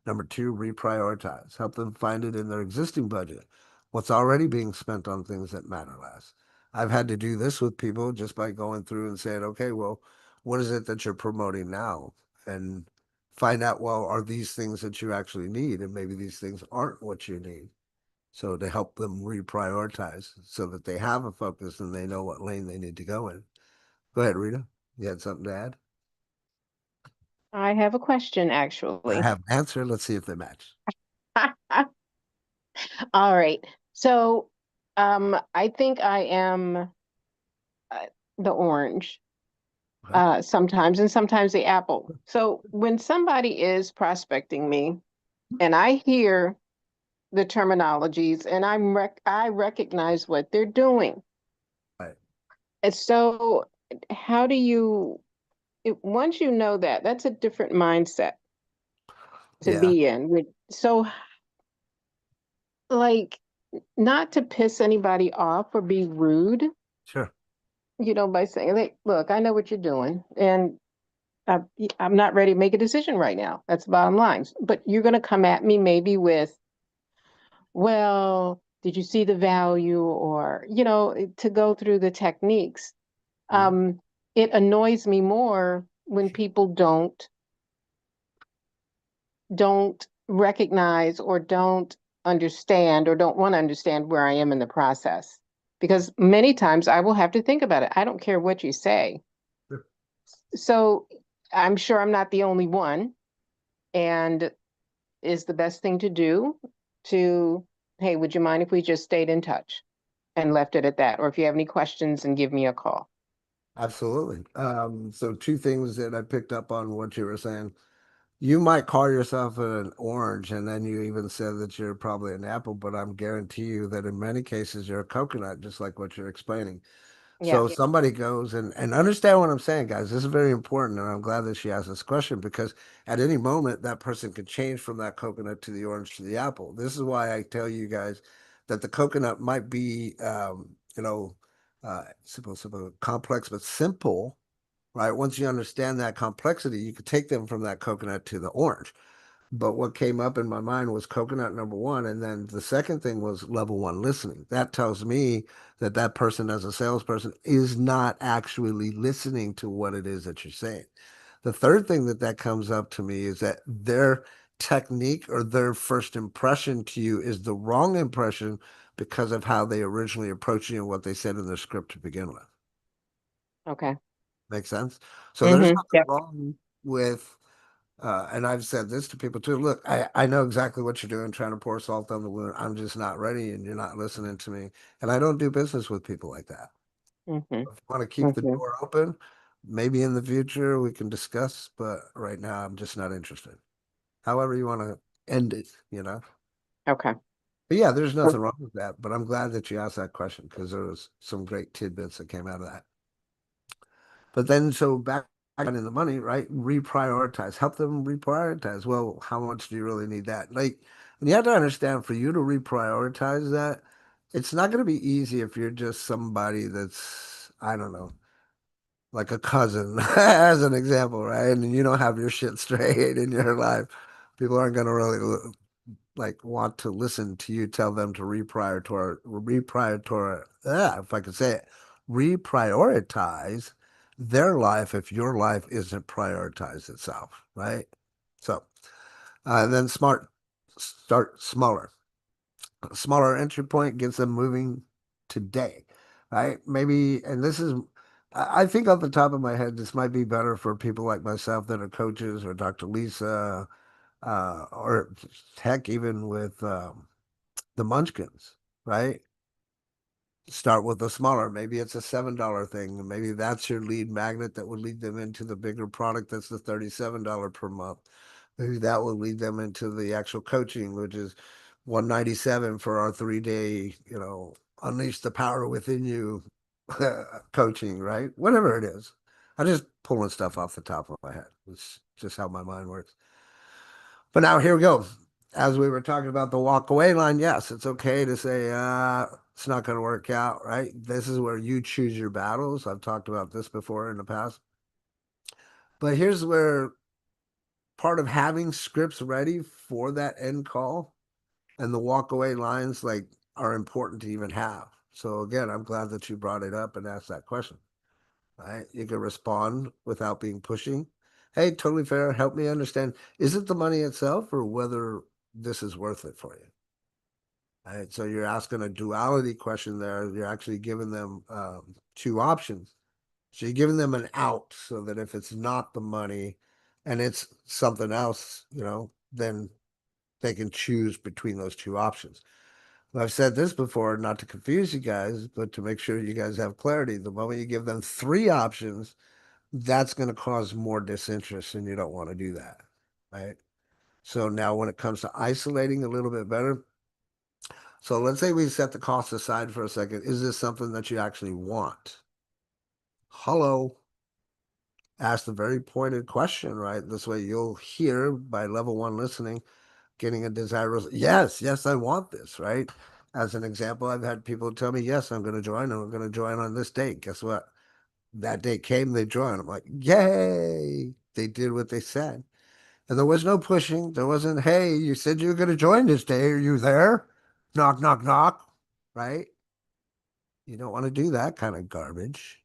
Number 2, reprioritize. Help them find it in their existing budget. What's already being spent on things that matter less. I've had to do this with people just by going through and saying, okay, well, what is it that you're promoting now? And find out, well, are these things that you actually need? And maybe these things aren't what you need. So to help them reprioritize so that they have a focus and they know what lane they need to go in. Go ahead, Rita. You had something to add? I have a question I actually. have an answer. Let's see if they match. All right. So, I think I am the orange Okay. sometimes, and sometimes the apple. So when somebody is prospecting me, and I hear the terminologies, and I recognize what they're doing. Right. And so, how do you, once you know that, that's a different mindset to Yeah, be in. So, like, not to piss anybody off or be rude, sure. by saying, like, look, I know what you're doing, and I, I'm not ready to make a decision right now. That's the bottom line. But you're going to come at me maybe with, well, did you see the value? Or, to go through the techniques. Mhm. Um, it annoys me more when people don't recognize or don't understand or don't want to understand where I am in the process. Because many times I will have to think about it. I don't care what you say. Sure. So I'm sure I'm not the only one. And is the best thing to do to, hey, would you mind if we just stayed in touch and left it at that? Or if you have any questions, and give me a call. Absolutely. So two things that I picked up on what you were saying. You might call yourself an orange, and then you even said that you're probably an apple, but I'm guarantee you that in many cases you're a coconut, just like what you're explaining. So Yeah. somebody goes and understand what I'm saying, guys. This is very important, and I'm glad that she asked this question because at any moment that person could change from that coconut to the orange to the apple. This is why I tell you guys that the coconut might be, simple, complex, but simple, right? Once you understand that complexity, you could take them from that coconut to the orange. But what came up in my mind was coconut number 1. And then the second thing was level 1 listening. That tells me that that person, as a salesperson, is not actually listening to what it is that you're saying. The third thing that comes up to me is that their technique or their first impression to you is the wrong impression because of how they originally approached you and what they said in their script to begin with. Okay. Make sense? So there's nothing Yep. wrong with and I've said this to people too. Look, I know exactly what you're doing, trying to pour salt on the wound. I'm just not ready, and you're not listening to me. And I don't do business with people like that. Hmm. If you want to keep the Hmm. door open, maybe in the future we can discuss, but right now I'm just not interested. However you want to end it. Okay. But yeah, there's nothing wrong with that. But I'm glad that you asked that question because there was some great tidbits that came out of that. But then, so back in the money, right? Reprioritize, help them reprioritize. Well, how much do you really need that? Like, and you have to understand for you to reprioritize that, it's not going to be easy if you're just somebody that's, I don't know, like a cousin, as an example, right? And you don't have your shit straight in your life. People aren't going to really like want to listen to you tell them to if I could say it, reprioritize their life if your life isn't prioritized itself, right? So, and then start smaller. A smaller entry point gets them moving today, right? Maybe, and this is, I think off the top of my head, this might be better for people like myself that are coaches or Dr. Lisa, or heck, even with the Munchkins, right? Start with a smaller, maybe it's a $7 thing, and maybe that's your lead magnet that would lead them into the bigger product that's the $37 per month. Maybe that will lead them into the actual coaching, which is 197 for our 3 day, unleash the power within you coaching, right? Whatever it is. I'm just pulling stuff off the top of my head. It's just how my mind works. But now here we go. As we were talking about the walk away line, yes, it's okay to say, it's not going to work out, right? This is where you choose your battles. I've talked about this before in the past. But here's where part of having scripts ready for that end call and the walk away lines like are important to even have. So again, I'm glad that you brought it up and asked that question. Right? You can respond without being pushing. Hey, totally fair. Help me understand. Is it the money itself or whether this is worth it for you? Right? So you're asking a duality question there. You're actually giving them two options. So you're giving them an out so that if it's not the money and it's something else, then they can choose between those two options. I've said this before, not to confuse you guys, but to make sure you guys have clarity. The moment you give them three options, that's going to cause more disinterest, and you don't want to do that, right? So now when it comes to isolating a little bit better, so let's say we set the cost aside for a second. Is this something that you actually want? Hello. Ask the very pointed question, right? This way you'll hear by level one listening, getting a desirous, yes, yes, I want this, right? As an example, I've had people tell me, yes, I'm going to join, and I'm going to join on this date. Guess what? That date came, they joined. I'm like, yay, they did what they said. And there was no pushing. There wasn't, hey, you said you were going to join this day. Are you there? Knock, knock, knock. Right? You don't want to do that kind of garbage.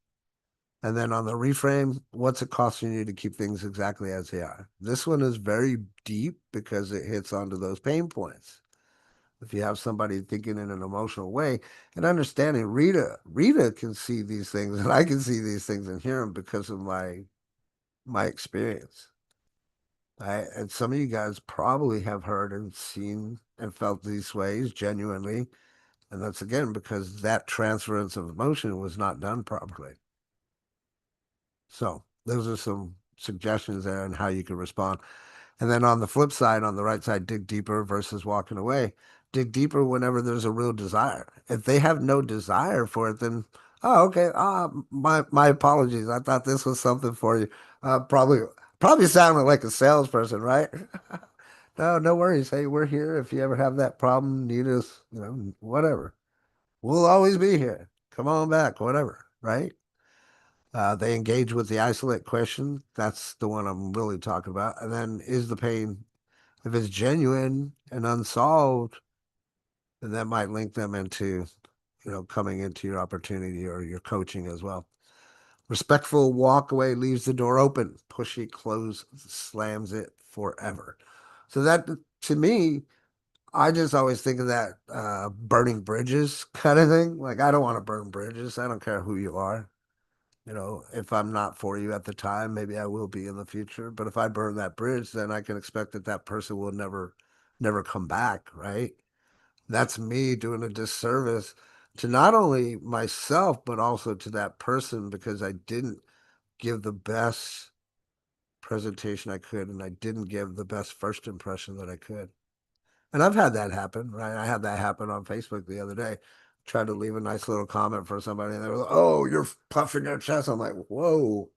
And then on the reframe, what's it costing you to keep things exactly as they are? This one is very deep because it hits onto those pain points. If you have somebody thinking in an emotional way and understanding, Rita can see these things and I can see these things and hear them because of my experience. Right? And some of you guys probably have heard and seen and felt these ways genuinely. And that's again because that transference of emotion was not done properly. So those are some suggestions there on how you can respond. And then on the flip side, on the right side, dig deeper versus walking away. Dig deeper whenever there's a real desire. If they have no desire for it, then okay. My apologies. I thought this was something for you. Probably sounded like a salesperson, right? No, no worries. Hey, we're here. If you ever have that problem, need us, whatever. We'll always be here. Come on back, whatever, right? They engage with the isolate question. That's the one I'm really talking about. And then is the pain, if it's genuine and unsolved, then that might link them into, coming into your opportunity or your coaching as well. Respectful walk away leaves the door open. Pushy close slams it forever. So that to me, I just always think of that burning bridges kind of thing. Like I don't want to burn bridges. I don't care who you are. If I'm not for you at the time, maybe I will be in the future. But if I burn that bridge, then I can expect that that person will never come back, right? That's me doing a disservice to not only myself, but also to that person because I didn't give the best presentation I could and I didn't give the best first impression that I could. And I've had that happen, right? I had that happen on Facebook the other day. Tried to leave a nice little comment for somebody, and they were like, "Oh, you're puffing your chest." I'm like, "Whoa,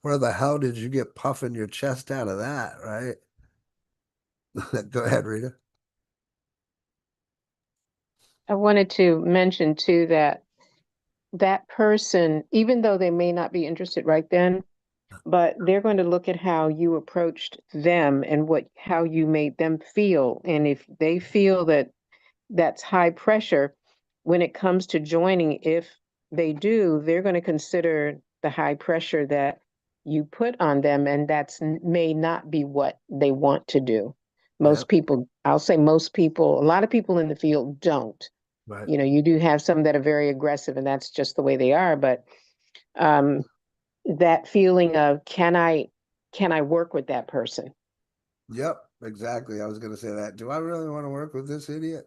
where the hell did you get puffing your chest out of that?" Right? Go ahead, Rita. I wanted to mention too that that person, even though they may not be interested right then, but they're going to look at how you approached them and how you made them feel. And if they feel that that's high pressure when it comes to joining, if they do, they're going to consider the high pressure that you put on them, and that's may not be what they want to do. Yeah, Most people, I'll say most people, a lot of people in the field don't. right. You do have some that are very aggressive, and that's just the way they are. But um, that feeling of can I work with that person? Yep, exactly. I was going to say that. Do I really want to work with this idiot?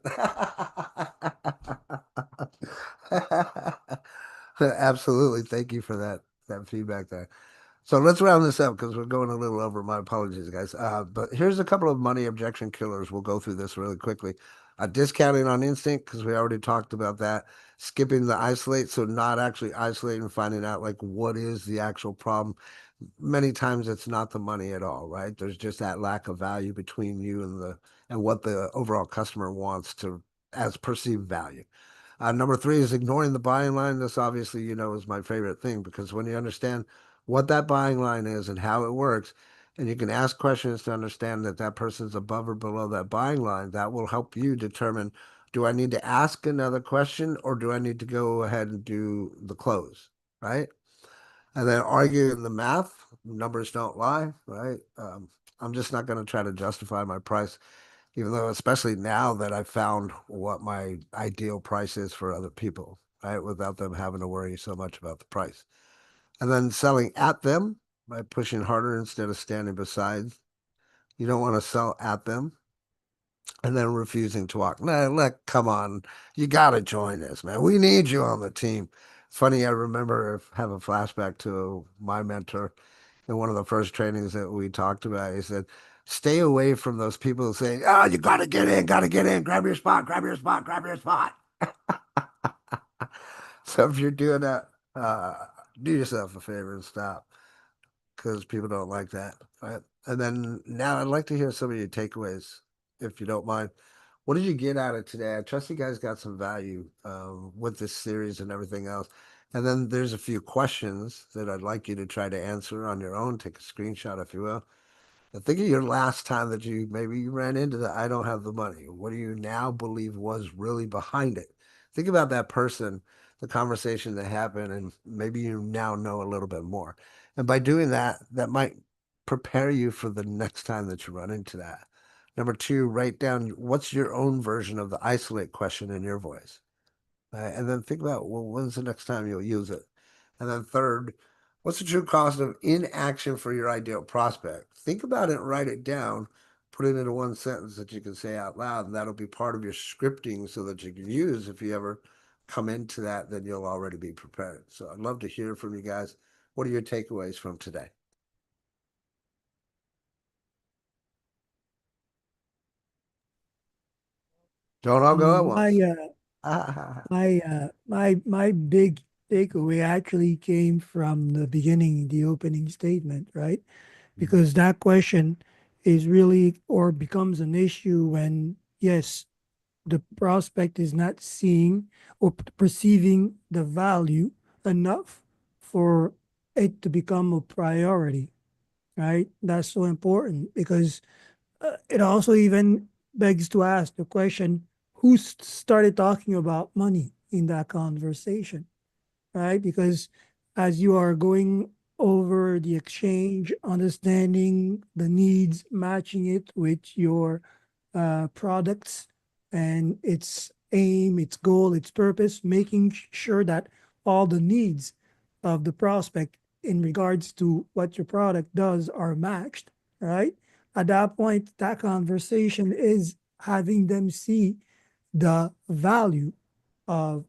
Absolutely. Thank you for that feedback there. So let's round this up because we're going a little over. My apologies, guys. But here's a couple of money objection killers. We'll go through this really quickly. Discounting on instinct because we already talked about that. Skipping the isolate, so not actually isolating, finding out like what is the actual problem. Many times it's not the money at all, right? There's just that lack of value between you and what the overall customer wants to as perceived value. Number three is ignoring the buying line. This obviously, is my favorite thing because when you understand what that buying line is and how it works, and you can ask questions to understand that that person's above or below that buying line, that will help you determine, do I need to ask another question or do I need to go ahead and do the close, right? And then arguing the math, numbers don't lie, right? I'm just not going to try to justify my price, even though, especially now that I've found what my ideal price is for other people, right? Without them having to worry so much about the price. And then selling at them by pushing harder instead of standing beside. You don't want to sell at them and then refusing to walk. Nah, look, come on. You got to join us, man. We need you on the team. It's funny, I remember have a flashback to my mentor in one of the first trainings that we talked about. He said, stay away from those people who say, oh, you got to get in, grab your spot, grab your spot, grab your spot. So if you're doing that, uh, do yourself a favor and stop because people don't like that. Right. And then now I'd like to hear some of your takeaways, if you don't mind. What did you get out of today? I trust you guys got some value with this series and everything else. And then there's a few questions that I'd like you to try to answer on your own. Take a screenshot, if you will. And think of your last time that maybe you ran into the I don't have the money. What do you now believe was really behind it? Think about that person, the conversation that happened, and maybe you now know a little bit more. And by doing that, that might prepare you for the next time that you run into that. Number two, write down what's your own version of the isolate question in your voice. And then think about, well, when's the next time you'll use it? And then third, what's the true cost of inaction for your ideal prospect? Think about it, write it down, put it into one sentence that you can say out loud, and that'll be part of your scripting so that you can use if you ever come into that, then you'll already be prepared. So I'd love to hear from you guys. What are your takeaways from today? Don't all go at My once. my big takeaway actually came from the beginning, the opening statement, right? Because that question is really or becomes an issue when, yes, the prospect is not seeing or perceiving the value enough for it to become a priority, right? That's so important because it also even begs to ask the question, who started talking about money in that conversation, right? Because as you are going over the exchange, understanding the needs, matching it with your products and its aim, its goal, its purpose, making sure that all the needs of the prospect in regards to what your product does are matched, right? At that point, that conversation is having them see the value of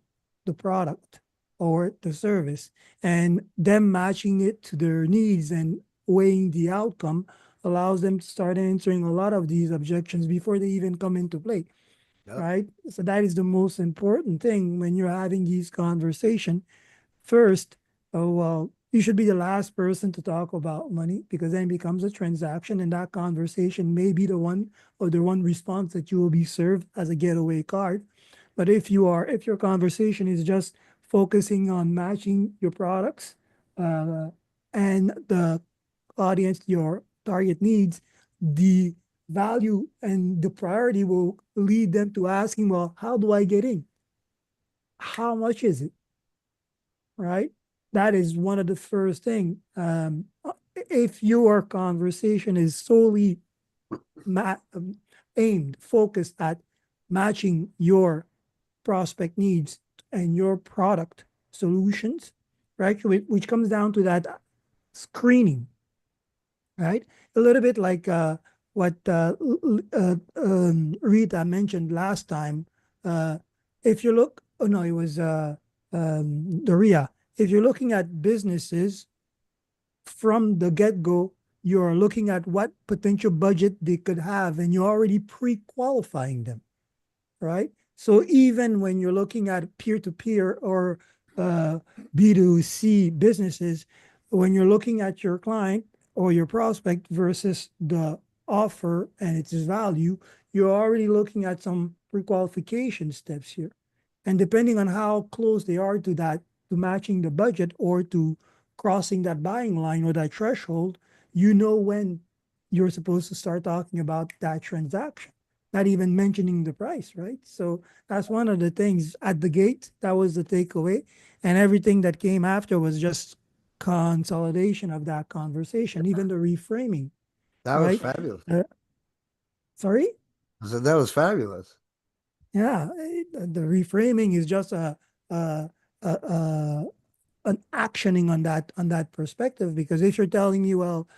the product or the service and them matching it to their needs and weighing the outcome allows them to start answering a lot of these objections before they even come into play, Yep. right? So that is the most important thing when you're having these conversations. First, oh, well, you should be the last person to talk about money because then it becomes a transaction and that conversation may be the one or the one response that you will be served as a getaway card. But if your conversation is just focusing on matching your products uh, and the audience, your target needs, the value and the priority will lead them to asking, well, how do I get in? How much is it? Right? That is one of the first thing. If your conversation is solely aimed, focused at matching your prospect needs and your product solutions, right? Which comes down to that screening, right? A little bit like what Rita mentioned last time. Uh, if you look, oh no, it was Doria. if you're looking at businesses from the get-go, you're looking at what potential budget they could have, and you're already pre-qualifying them, right? So even when you're looking at peer-to-peer or uh, B2C businesses, when you're looking at your client or your prospect versus the offer and its value, you're already looking at some pre-qualification steps here. And depending on how close they are to that, to matching the budget or to crossing that buying line or that threshold, you know when you're supposed to start talking about that transaction, not even mentioning the price, right? So that's one of the things at the gate. That was the takeaway. And everything that came after was just consolidation of that conversation, even the reframing, That was right? fabulous. Sorry? I said that was fabulous. Yeah, the reframing is just a, a an actioning on that perspective. Because if you're telling me, well,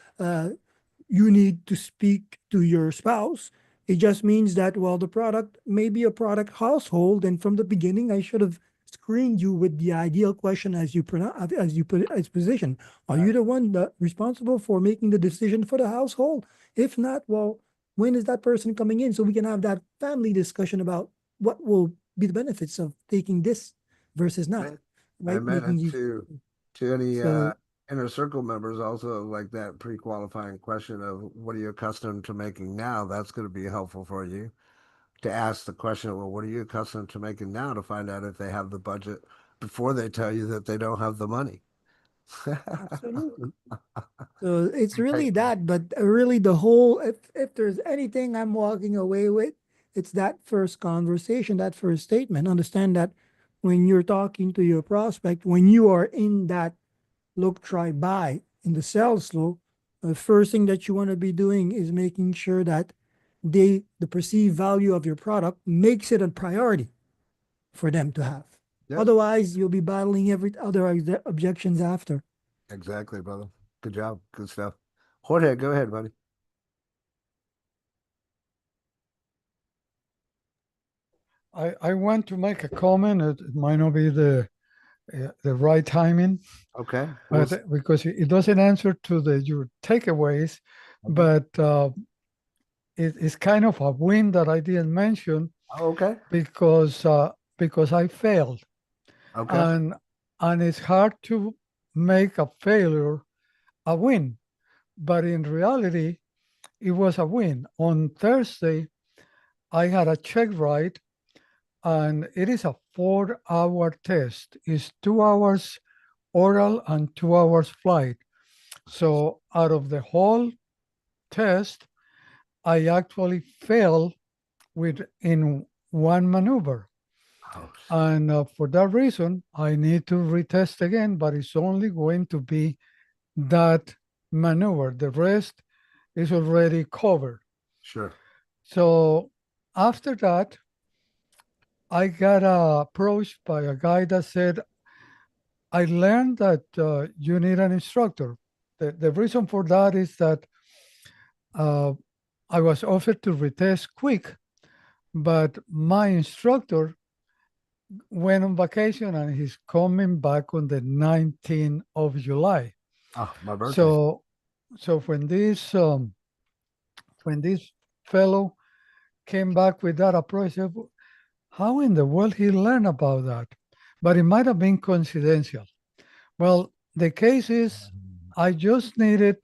you need to speak to your spouse, it just means that, well, the product may be a product household, and from the beginning, I should have screened you with the ideal question as you as you put it as position. Are you Right. the one that responsible for making the decision for the household? If not, well, when is that person coming in so we can have that family discussion about what will be the benefits of taking this versus not, Right. I right? meant Making it these. to any So inner circle members also, like that pre-qualifying question of what are you accustomed to making now? That's going to be helpful for you to ask the question, well, what are you accustomed to making now, to find out if they have the budget before they tell you that they don't have the money. absolutely. So it's Great really takeaway. that, but really the whole, if there's anything I'm walking away with, it's that first conversation, that first statement. Understand that when you're talking to your prospect, when you are in that look, try, buy in the sales flow, the first thing that you want to be doing is making sure that the perceived value of your product makes it a priority for them to have. Yeah, Otherwise, you'll be battling every other objections after. exactly, brother. Good job. Good stuff. Jorge, go ahead, buddy. I want to make a comment. It might not be the right timing, Okay. but because it doesn't answer to your takeaways, Okay. but it's kind of a win that I didn't mention Oh, okay. because I failed, Okay. and it's hard to make a failure a win, but in reality, it was a win. On Thursday, I had a check ride, and it is a 4-hour test. It's 2 hours oral and 2 hours flight. So out of the whole test, I actually failed in one maneuver. Oh, And for that reason, I need to retest again, but it's only going to be that maneuver. The rest is already covered. sure. So after that, I got approached by a guy that said, I learned that you need an instructor. The reason for that is that uh, I was offered to retest quick, but my instructor went on vacation and he's coming back on the 19th of July. Oh, my birthday. So, so when this fellow came back with that approach, I said, how in the world he learned about that? But it might have been coincidental. Well, the case is, I just needed,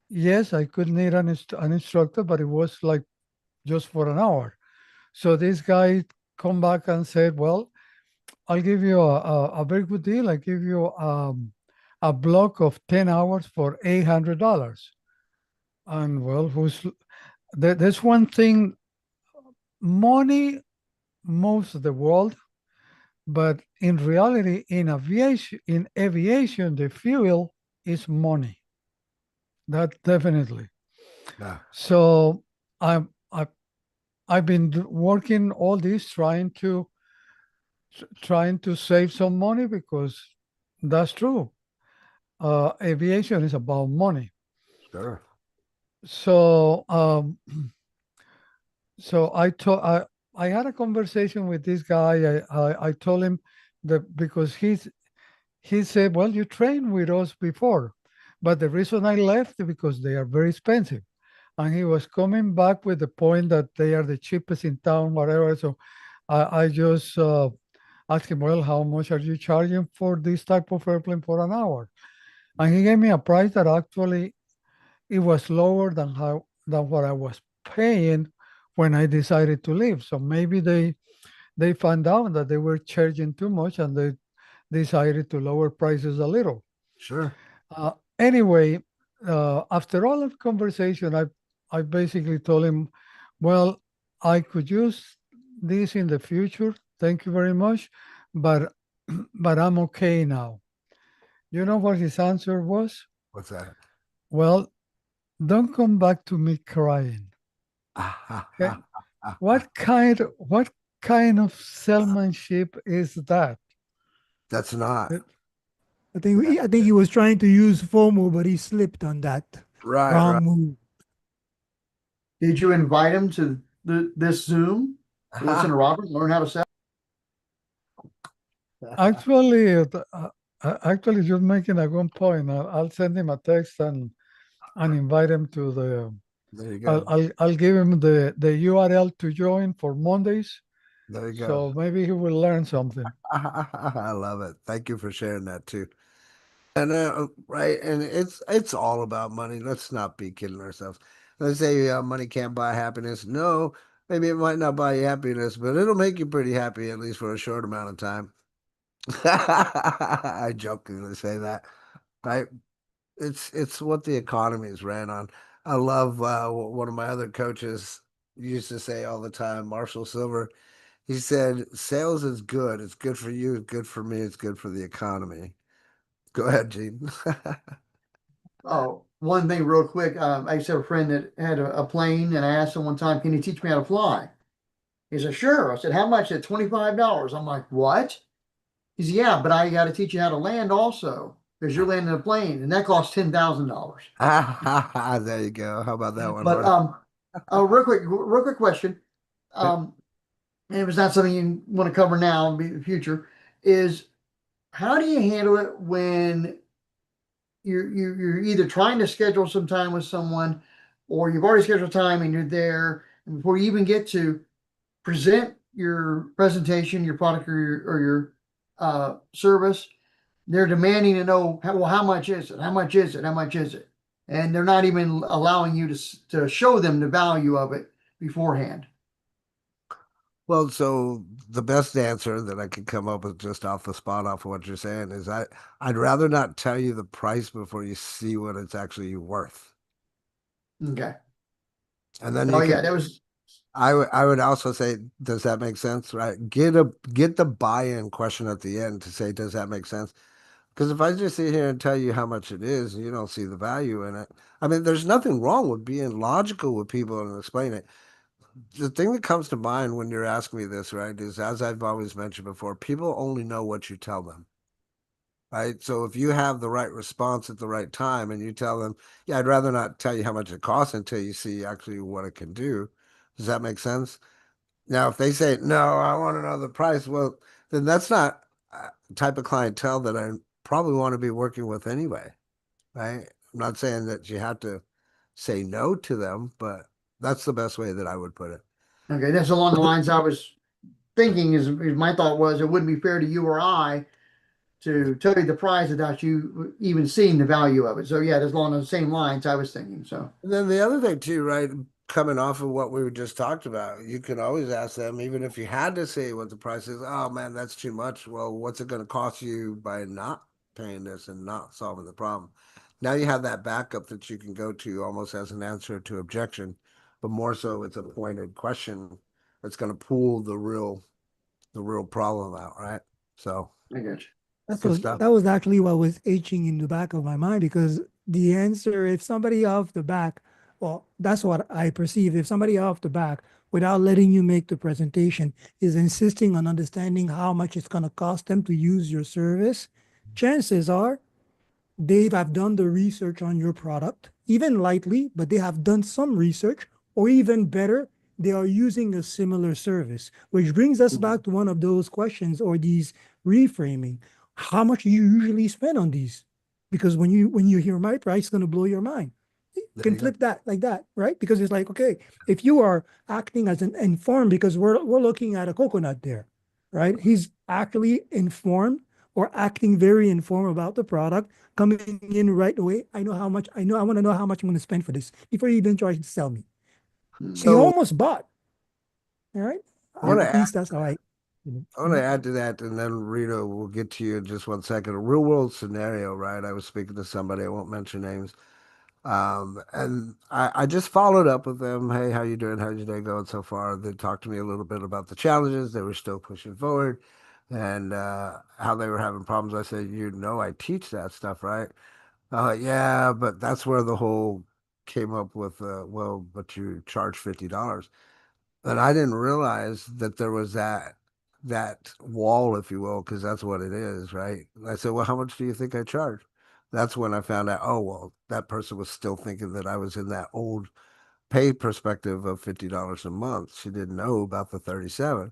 yes, I could need an instructor, but it was like just for an hour. So this guy come back and said, well, I'll give you a very good deal. I give you a block of 10 hours for $800. And well, there's one thing, money moves the world, but in reality, in aviation, the fuel is money. That definitely. Yeah, So I'm I I've been working all this trying to save some money because that's true. Aviation is about money. sure. So so I had a conversation with this guy. I told him that because he said, well, you trained with us before, but the reason I left is because they are very expensive. And he was coming back with the point that they are the cheapest in town, whatever. So I just asked him, well, how much are you charging for this type of airplane for an hour? And he gave me a price that actually it was lower than what I was paying when I decided to leave. So maybe they found out that they were charging too much and they decided to lower prices a little. Sure. Anyway, after all of conversation, I basically told him, well, I could use this in the future. Thank you very much, but but I'm okay now. You know what his answer was? What's that? Well, don't come back to me crying. Okay? What kind of salesmanship is that? That's not. I think he was trying to use FOMO, but he slipped on that. Right, right. Wrong move. Did you invite him to this Zoom to listen to Robert and learn how to sell? Actually, actually, you're making a good point. I'll send him a text and invite him to the. There you I'll, go. I'll give him the URL to join for Mondays, There you go. so maybe he will learn something. I love it. Thank you for sharing that too. And right, and it's all about money. Let's not be kidding ourselves. Let's say money can't buy happiness. No, maybe it might not buy you happiness, but it'll make you pretty happy at least for a short amount of time. I jokingly say that, right? It's what the economy is ran on. I love one of my other coaches used to say all the time, Marshall Silver. He said, "Sales is good. It's good for you. It's good for me. It's good for the economy." Go ahead, Gene. Oh, one thing real quick. I used to have a friend that had a plane, and I asked him one time, "Can you teach me how to fly?" He said, "Sure." I said, "How much?" At $25. I'm like, "What?" He said, "Yeah, but I got to teach you how to land also, because you're landing a plane, and that costs $10,000." There you go. How about that one, But Mark? real quick question. Um, and it was not something you want to cover now in the future. Is how do you handle it when you're either trying to schedule some time with someone, or you've already scheduled time and you're there, and before you even get to present your presentation, your product, or your service, they're demanding to know, well, how much is it? How much is it? How much is it? And they're not even allowing you to show them the value of it beforehand. Well, so the best answer that I could come up with just off the spot off of what you're saying is I'd rather not tell you the price before you see what it's actually worth. Okay. And then Oh you yeah, can that was I would also say, does that make sense? Right? Get the buy-in question at the end to say, does that make sense? Because if I just sit here and tell you how much it is and you don't see the value in it, I mean, there's nothing wrong with being logical with people and explain it. The thing that comes to mind when you're asking me this, right, is as I've always mentioned before, people only know what you tell them, right? So if you have the right response at the right time and you tell them, yeah, I'd rather not tell you how much it costs until you see actually what it can do. Does that make sense? Now, if they say, no, I want to know the price, well, then that's not the type of clientele that I probably want to be working with anyway, right? I'm not saying that you have to say no to them, but that's the best way that I would put it. okay. That's along the lines I was thinking. Is my thought was it wouldn't be fair to you or I to tell you the price without you even seeing the value of it. So yeah, that's along the same lines I was thinking. So And then the other thing too, right? Coming off of what we were just talked about, you can always ask them, even if you had to say what the price is, oh man, that's too much. Well, what's it going to cost you by not paying this and not solving the problem? Now you have that backup that you can go to almost as an answer to objection, but more so it's a pointed question that's going to pull the real problem out, right? So I got you. good stuff. That was actually what was itching in the back of my mind because the answer, if somebody off the back, well, that's what I perceive. If somebody off the back, without letting you make the presentation, is insisting on understanding how much it's going to cost them to use your service, chances are they have done the research on your product, even lightly, but they have done some research, or even better, they are using a similar service, which brings us back to one of those questions or these reframing. how much do you usually spend on these? Because when you hear my price, it's going to blow your mind. You There can you go. flip that like that, right? Because it's like, okay, if you are acting as an informed, because we're looking at a coconut there, right? He's actually informed or acting very informed about the product, coming in right away. I know how much, I want to know how much I'm going to spend for this before he even tries to sell me. He So almost bought, all right? I want to At add, least that's how you know. I want to add to that, and then Rita will get to you in just 1 second. A real world scenario, right? I was speaking to somebody, I won't mention names. And I just followed up with them. Hey, how you doing? How's your day going so far? They talked to me a little bit about the challenges. They were still pushing forward and how they were having problems. I said, you know, I teach that stuff, right? Yeah, but that's where the whole came up with, well, but you charge $50. And I didn't realize that there was that wall, if you will, because that's what it is, right? I said, well, how much do you think I charge? That's when I found out, oh, well, that person was still thinking that I was in that old pay perspective of $50 a month. She didn't know about the 37.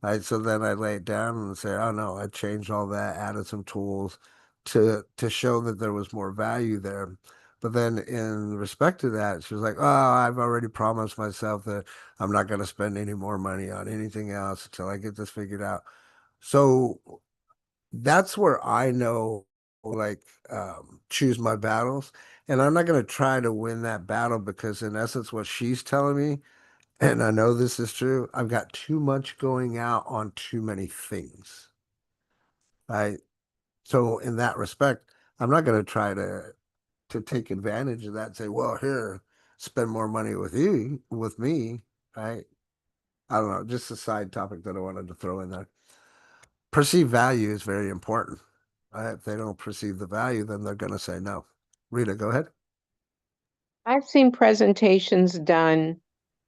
Right. So then I lay it down and say, oh no, I changed all that, added some tools to show that there was more value there. But then in respect to that, she was like, oh, I've already promised myself that I'm not going to spend any more money on anything else until I get this figured out. So that's where I know, like, choose my battles. And I'm not going to try to win that battle because, in essence, what she's telling me, and I know this is true, I've got too much going out on too many things. Right. So, in that respect, I'm not going to try to take advantage of that and say, well, here, spend more money with you, with me. Right. I don't know, just a side topic that I wanted to throw in there. Perceived value is very important. Right? If they don't perceive the value, then they're going to say no. Rita, go ahead. I've seen presentations done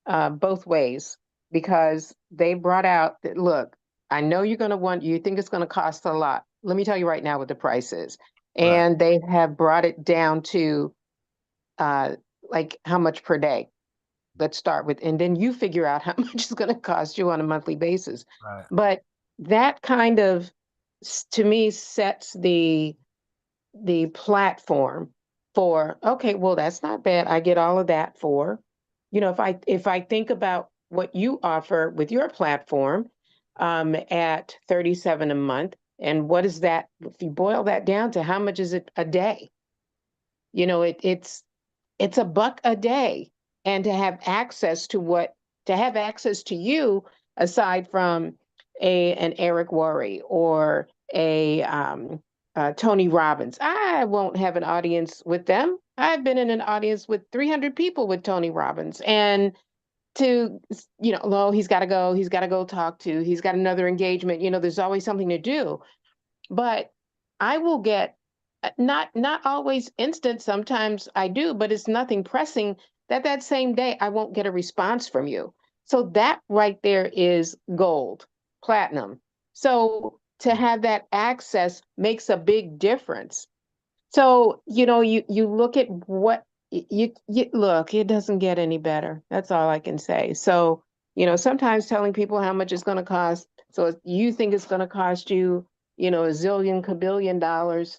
both ways because they brought out that, look, I know you're going to want, you think it's going to cost a lot. Let me tell you right now what the price is. Right. And they have brought it down to uh, like how much per day. Let's start with, and then you figure out how much it's going to cost you on a monthly basis. Right. But that kind of, to me, sets the platform for, okay, well, that's not bad. I get all of that for, if I think about what you offer with your platform at 37 a month, and what is that, if you boil that down to how much is it a day? It's a buck a day. And to have access to you, aside from an Eric Worre or Tony Robbins, I won't have an audience with them. I've been in an audience with 300 people with Tony Robbins, and oh, he's got to go talk to, he's got another engagement. There's always something to do. But I will get, not always instant, sometimes I do, but it's nothing pressing, that same day I won't get a response from you. So that right there is gold, platinum. So to have that access makes a big difference. So, you look at what you look, it doesn't get any better. That's all I can say. So, sometimes telling people how much it's going to cost. So if you think it's going to cost you, a zillion, kabillion dollars,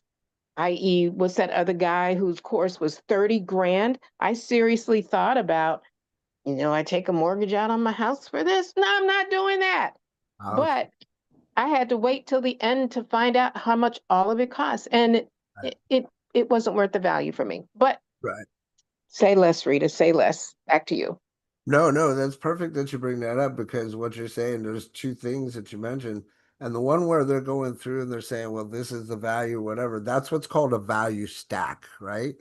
i.e., what's that other guy whose course was 30 grand? I seriously thought about, I take a mortgage out on my house for this. No, I'm not doing that. Ouch. But I had to wait till the end to find out how much all of it costs. And Right. it wasn't worth the value for me. But Right. say less, Rita, say less. Back to you. No, no, that's perfect that you bring that up because what you're saying, there's two things that you mentioned. And the one where they're going through and they're saying, well, this is the value, whatever, that's what's called a value stack, right?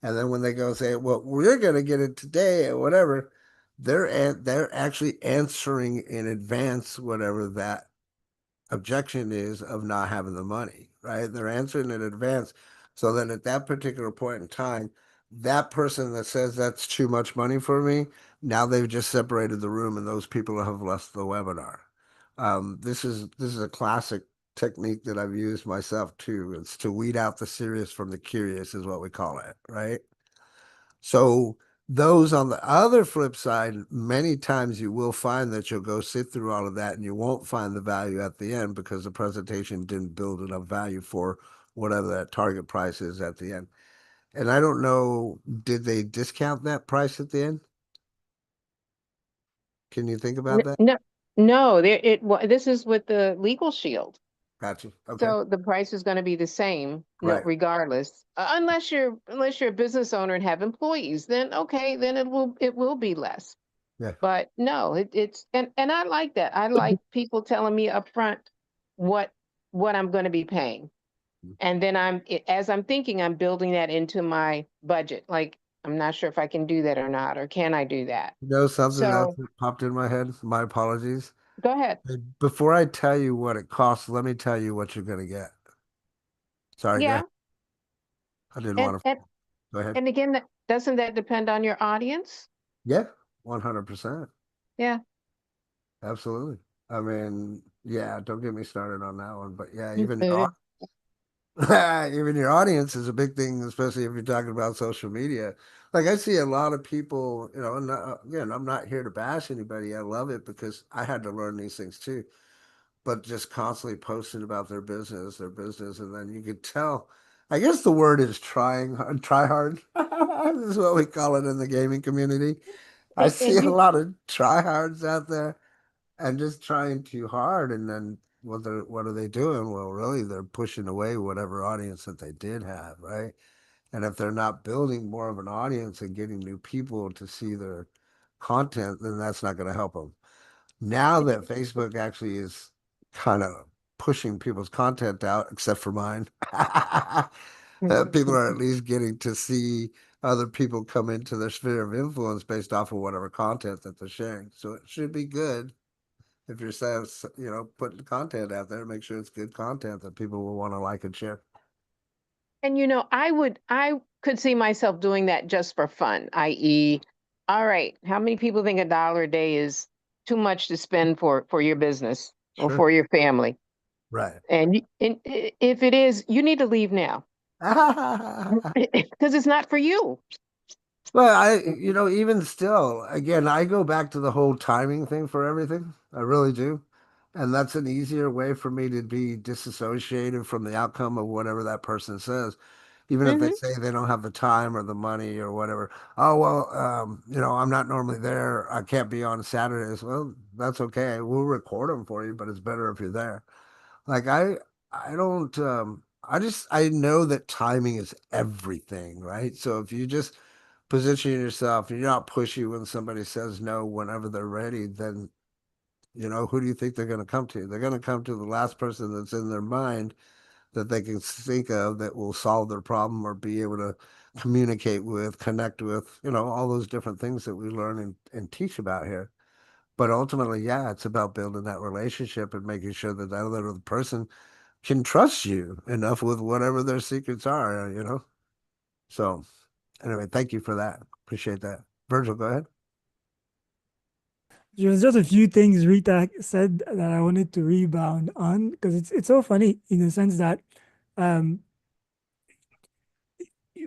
And then when they go say, well, we're going to get it today or whatever, they're actually answering in advance whatever that objection is of not having the money, right? They're answering in advance. So then at that particular point in time, that person that says that's too much money for me, now they've just separated the room and those people have left the webinar. This is a classic technique that I've used myself too. It's to weed out the serious from the curious is what we call it, right? So those on the other flip side, many times you will find that you'll go sit through all of that and you won't find the value at the end because the presentation didn't build enough value for whatever that target price is at the end. And I don't know, did they discount that price at the end? Can you think about that? No, no, this is with the legal shield. Gotcha. Okay. So the price is going to be the same, no, Right. regardless. Unless you're a business owner and have employees, then okay, then it will be less. Yeah. But no, it's and I like that. I like people telling me upfront what what I'm going to be paying. And then as I'm thinking, I'm building that into my budget. Like, I'm not sure if I can do that or not, or can I do that? You know something else So that popped in my head? My apologies. go ahead. Before I tell you what it costs, let me tell you what you're going to get. Sorry, go ahead. Yeah. I didn't And want to. and Go ahead. and again, doesn't that depend on your audience? Yeah, 100%. Yeah. Absolutely. I mean, yeah, don't get me started on that one, but yeah, even Mhm. even your audience is a big thing, especially if you're talking about social media. Like I see a lot of people, and again, I'm not here to bash anybody. I love it because I had to learn these things too. But just constantly posting about their business, and then you could tell. I guess the word is trying hard, try hard. This is what we call it in the gaming community. I see And a you lot of tryhards out there and just trying too hard, and then what are they doing? Well, really, they're pushing away whatever audience that they did have, right? And if they're not building more of an audience and getting new people to see their content, then that's not going to help them. Now that Facebook actually is kind of pushing people's content out, except for mine, people are at least getting to see other people come into their sphere of influence based off of whatever content that they're sharing. So it should be good if you're saying, putting content out there, make sure it's good content that people will want to like and share. and I could see myself doing that just for fun, i.e., all right, how many people think $1 a day is too much to spend for your business or Sure. for your family? Right. If it is, you need to leave now because it's not for you. Well, even still, again, I go back to the whole timing thing for everything. I really do. And that's an easier way for me to be disassociated from the outcome of whatever that person says. Even if they Hmm. say they don't have the time or the money or whatever. Oh, well, I'm not normally there. I can't be on Saturdays. Well, that's okay. We'll record them for you, but it's better if you're there. Like I don't I know that timing is everything, right? So if you just position yourself and you're not pushy when somebody says no whenever they're ready, then who do you think they're going to come to? They're going to come to the last person that's in their mind that they can think of that will solve their problem or be able to communicate with, connect with, all those different things that we learn and teach about here. But ultimately, yeah, it's about building that relationship and making sure that that other person can trust you enough with whatever their secrets are. So anyway, thank you for that. Appreciate that. Virgil, go ahead. There's just a few things Rita said that I wanted to rebound on because it's so funny in the sense that um,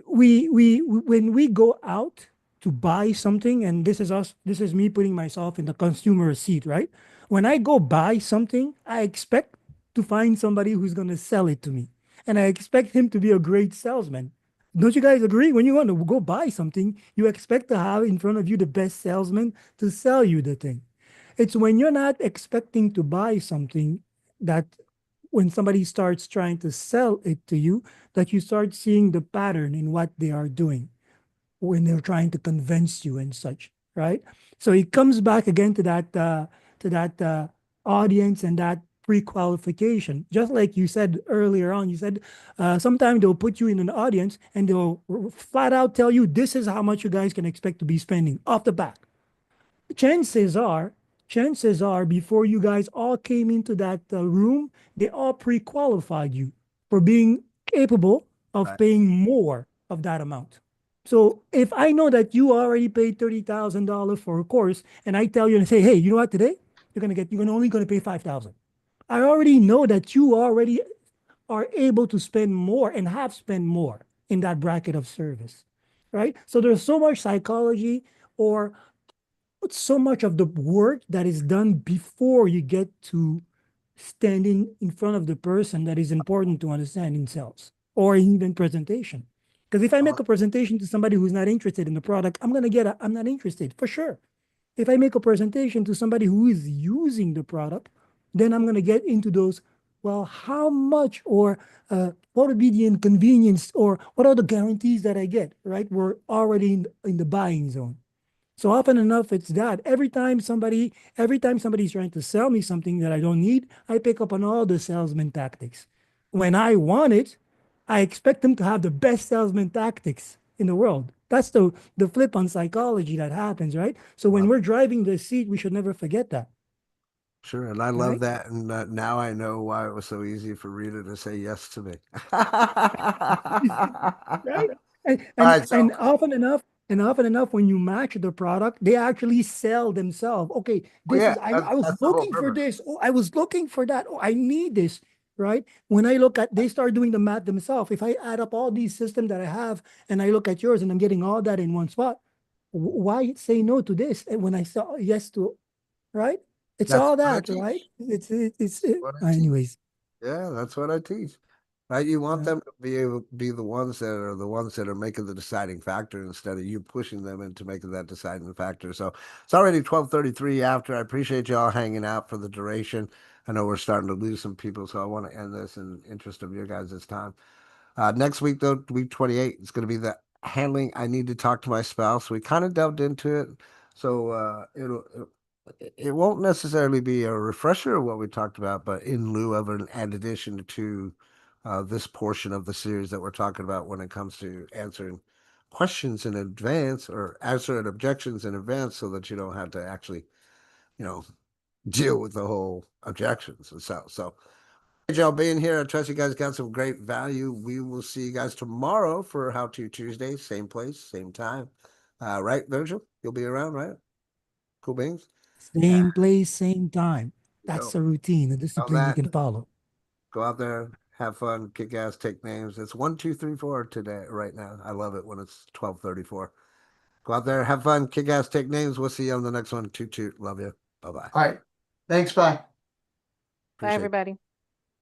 we when we go out to buy something, and this is me putting myself in the consumer seat, right? When I go buy something, I expect to find somebody who's going to sell it to me, and I expect him to be a great salesman. Don't you guys agree? When you want to go buy something, you expect to have in front of you the best salesman to sell you the thing. It's when you're not expecting to buy something that when somebody starts trying to sell it to you, that you start seeing the pattern in what they are doing when they're trying to convince you and such, right? So it comes back again to that audience and that pre-qualification. Just like you said earlier on, you said sometimes they'll put you in an audience and they'll flat out tell you this is how much you guys can expect to be spending off the bat. Chances are, chances are, before you guys all came into that room, they all pre-qualified you for being capable of Right. paying more of that amount. So if I know that you already paid $30,000 for a course, and I tell you and say, hey, you know what, today you're only gonna pay 5,000. I already know that you already are able to spend more and have spent more in that bracket of service, right? So there's so much psychology or so much of the work that is done before you get to standing in front of the person that is important to understand in sales or even presentation. Because if I make a presentation to somebody who's not interested in the product, I'm gonna get a I'm not interested for sure. If I make a presentation to somebody who is using the product, then I'm gonna get into those. Well, how much or what would be the inconvenience or what are the guarantees that I get? Right, we're already in the buying zone. So often enough, it's that every time somebody's trying to sell me something that I don't need, I pick up on all the salesman tactics. When I want it, I expect them to have the best salesman tactics in the world. That's the flip on psychology that happens, right? So when we're driving the seat, we should never forget that, Sure, and I love right? that, and now I know why it was so easy for Rita to say yes to me. Right? And All and right, so and often enough, when you match the product, they actually sell themselves. Okay, well, this yeah, is I was that's the whole looking for purpose. this. Oh, I was looking for that. Oh, I need this. Right? When I look at, they start doing the math themselves. If I add up all these systems that I have and I look at yours and I'm getting all that in one spot, why say no to this? And when I say yes to, right? It's That's all what I that, right? teach. What I teach. Anyways. Yeah, that's what I teach. Right? You want Yeah. them to be able to be the ones that are making the deciding factor instead of you pushing them into making that deciding factor. So it's already 12:33 after. I appreciate y'all hanging out for the duration. I know we're starting to lose some people, so I want to end this in interest of your guys' time. Next week, though, week 28, it's going to be the handling. I need to talk to my spouse. We kind of delved into it. So it won't necessarily be a refresher of what we talked about, but in lieu of an addition to this portion of the series that we're talking about when it comes to answering questions in advance or answering objections in advance so that you don't have to actually, you know, deal with the whole objections and so. So y'all being here. I trust you guys got some great value. We will see you guys tomorrow for How To Tuesday, same place, same time. Right, Virgil? You'll be around, right? Cool beans. Yeah, Same place, same time. you That's go. a routine, a On discipline you that, can follow. go out there, have fun, kick ass, take names. It's 1, 2, 3, 4 today, right now. I love it when it's 12:34. Go out there, have fun, kick ass, take names. We'll see you on the next one. Toot toot. Love you. Bye bye. All right. Thanks. Bye. Bye, Appreciate it. everybody.